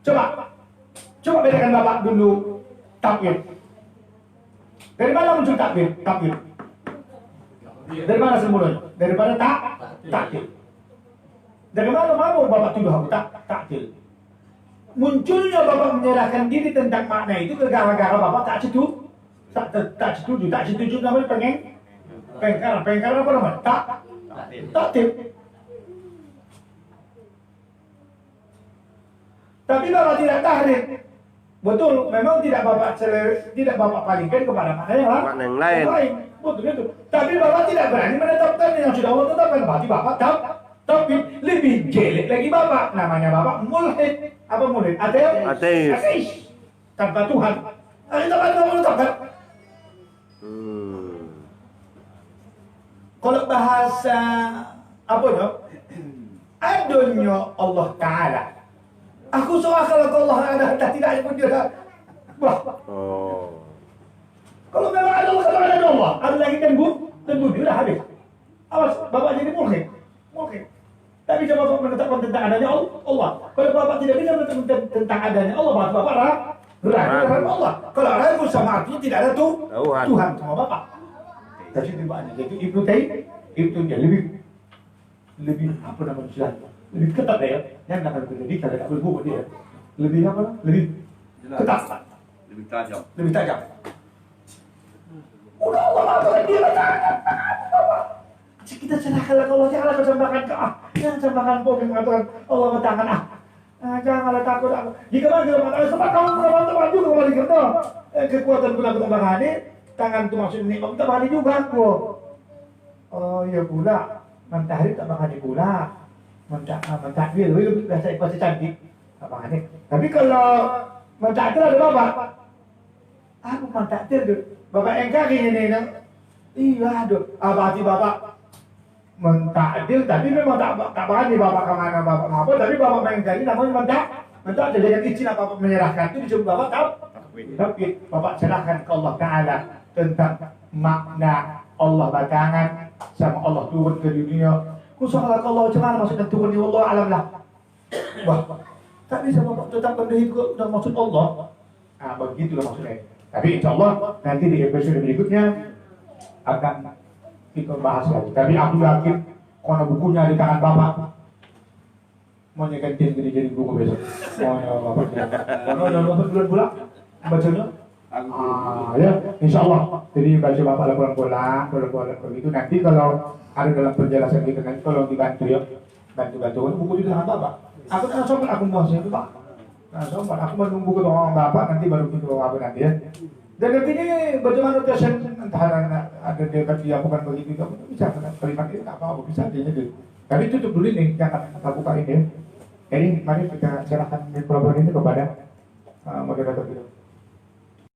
Speaker 4: coba bedakan Bapak dulu takwid. Dari mana muncul takwid? Dari mana semulanya? Daripada takdir. Dari mana mau Bapak tuduh aku takdir? Munculnya Bapak menyerahkan diri tentang makna itu gara-gara Bapak tak setuju. Tak setuju namanya pengingkaran apa namanya? Takdir. Tapi Bapak tidak tahrif. Betul, memang tidak Bapak palingkan kepada makna yang lain. Betul itu. Tapi Bapak tidak berani menetapkan yang sudah Allah tetapkan. Berarti Bapak tapi lebih jelek lagi Bapak. Namanya Bapak mulhid. Apa mulhid? Ateis. Tanpa Tuhan. Itu kan Bapak menetapkan. Kalau bahasa apa ya? Adonnya Allah Ta'ala. Aku soal kalau Allah ada tidak pun dia. Wah. Kalau memang ada Allah, kalau ada Allah, ada lagi dan bumi sudah habis. Awas, Bapak jadi mulhid. Tapi coba Bapak menetapkan tentang adanya Allah. Kalau Bapak tidak bisa menetapkan tentang adanya Allah, berarti Bapak ragu terhadap Allah. Kalau ragu sama artinya tidak ada Tuhan sama Bapak. Jadi itu banyak. Jadi Ibnu Taimiyah lebih apa namanya istilahnya? Lebih ketat ya. Yang akan terjadi kalau tak berbuat dia. Lebih apa? Lebih ketat. Lebih tajam. Udah Allah mengatakan dia kita serahkanlah kalau janganlah kesembahan jangan sembahkan pokok mengatakan Allah mengatakan janganlah takut aku. Jika mana mengatakan sebab kamu pernah teman juga kembali kerja kekuatan guna ketambahan ini tangan itu maksud ini kita bahani juga aku. Oh iya pula mentahri tak bahani pula mentakbir itu biasa pasti cantik tak bahani. Tapi kalau mentakbir ada bapak aku mentakbir bapak engkau ini iya aduh berarti bapak mentakdir tapi memang tak berani bapak kemana bapak ngapa tapi bapak mengingkari namanya mentakdir dengan izin bapak menyerahkan itu disebut bapak tapi bapak serahkan ke Allah Ta'ala tentang makna Allah batangan sama Allah turun ke dunia kusalah ke Allah macam mana maksudnya turun di Allah alam lah wah tak bisa bapak tetap benda itu udah maksud Allah begitulah maksudnya tapi insyaAllah nanti di episode berikutnya akan kita bahas lagi. Tapi aku yakin karena bukunya di tangan bapak mau nyekantin jadi buku besok. Mau bapak bulan-bulan bacanya. Ya, insya Allah. Jadi baca bapak pulang begitu. Nanti kalau ada dalam penjelasan kita nanti kalau dibantu ya, bantu buku di tangan bapak. Aku tak sempat aku muasnya itu pak. Sempat aku menunggu ke orang bapak nanti baru kita bawa apa nanti ya. Dan nantinya bagaimana tesan entah ada dia bukan begitu kamu bisa kalimat itu apa bisa dia itu. Tapi tutup dulu nih jangan buka ini. Jadi mari kita serahkan mikrofon ini kepada moderator kita.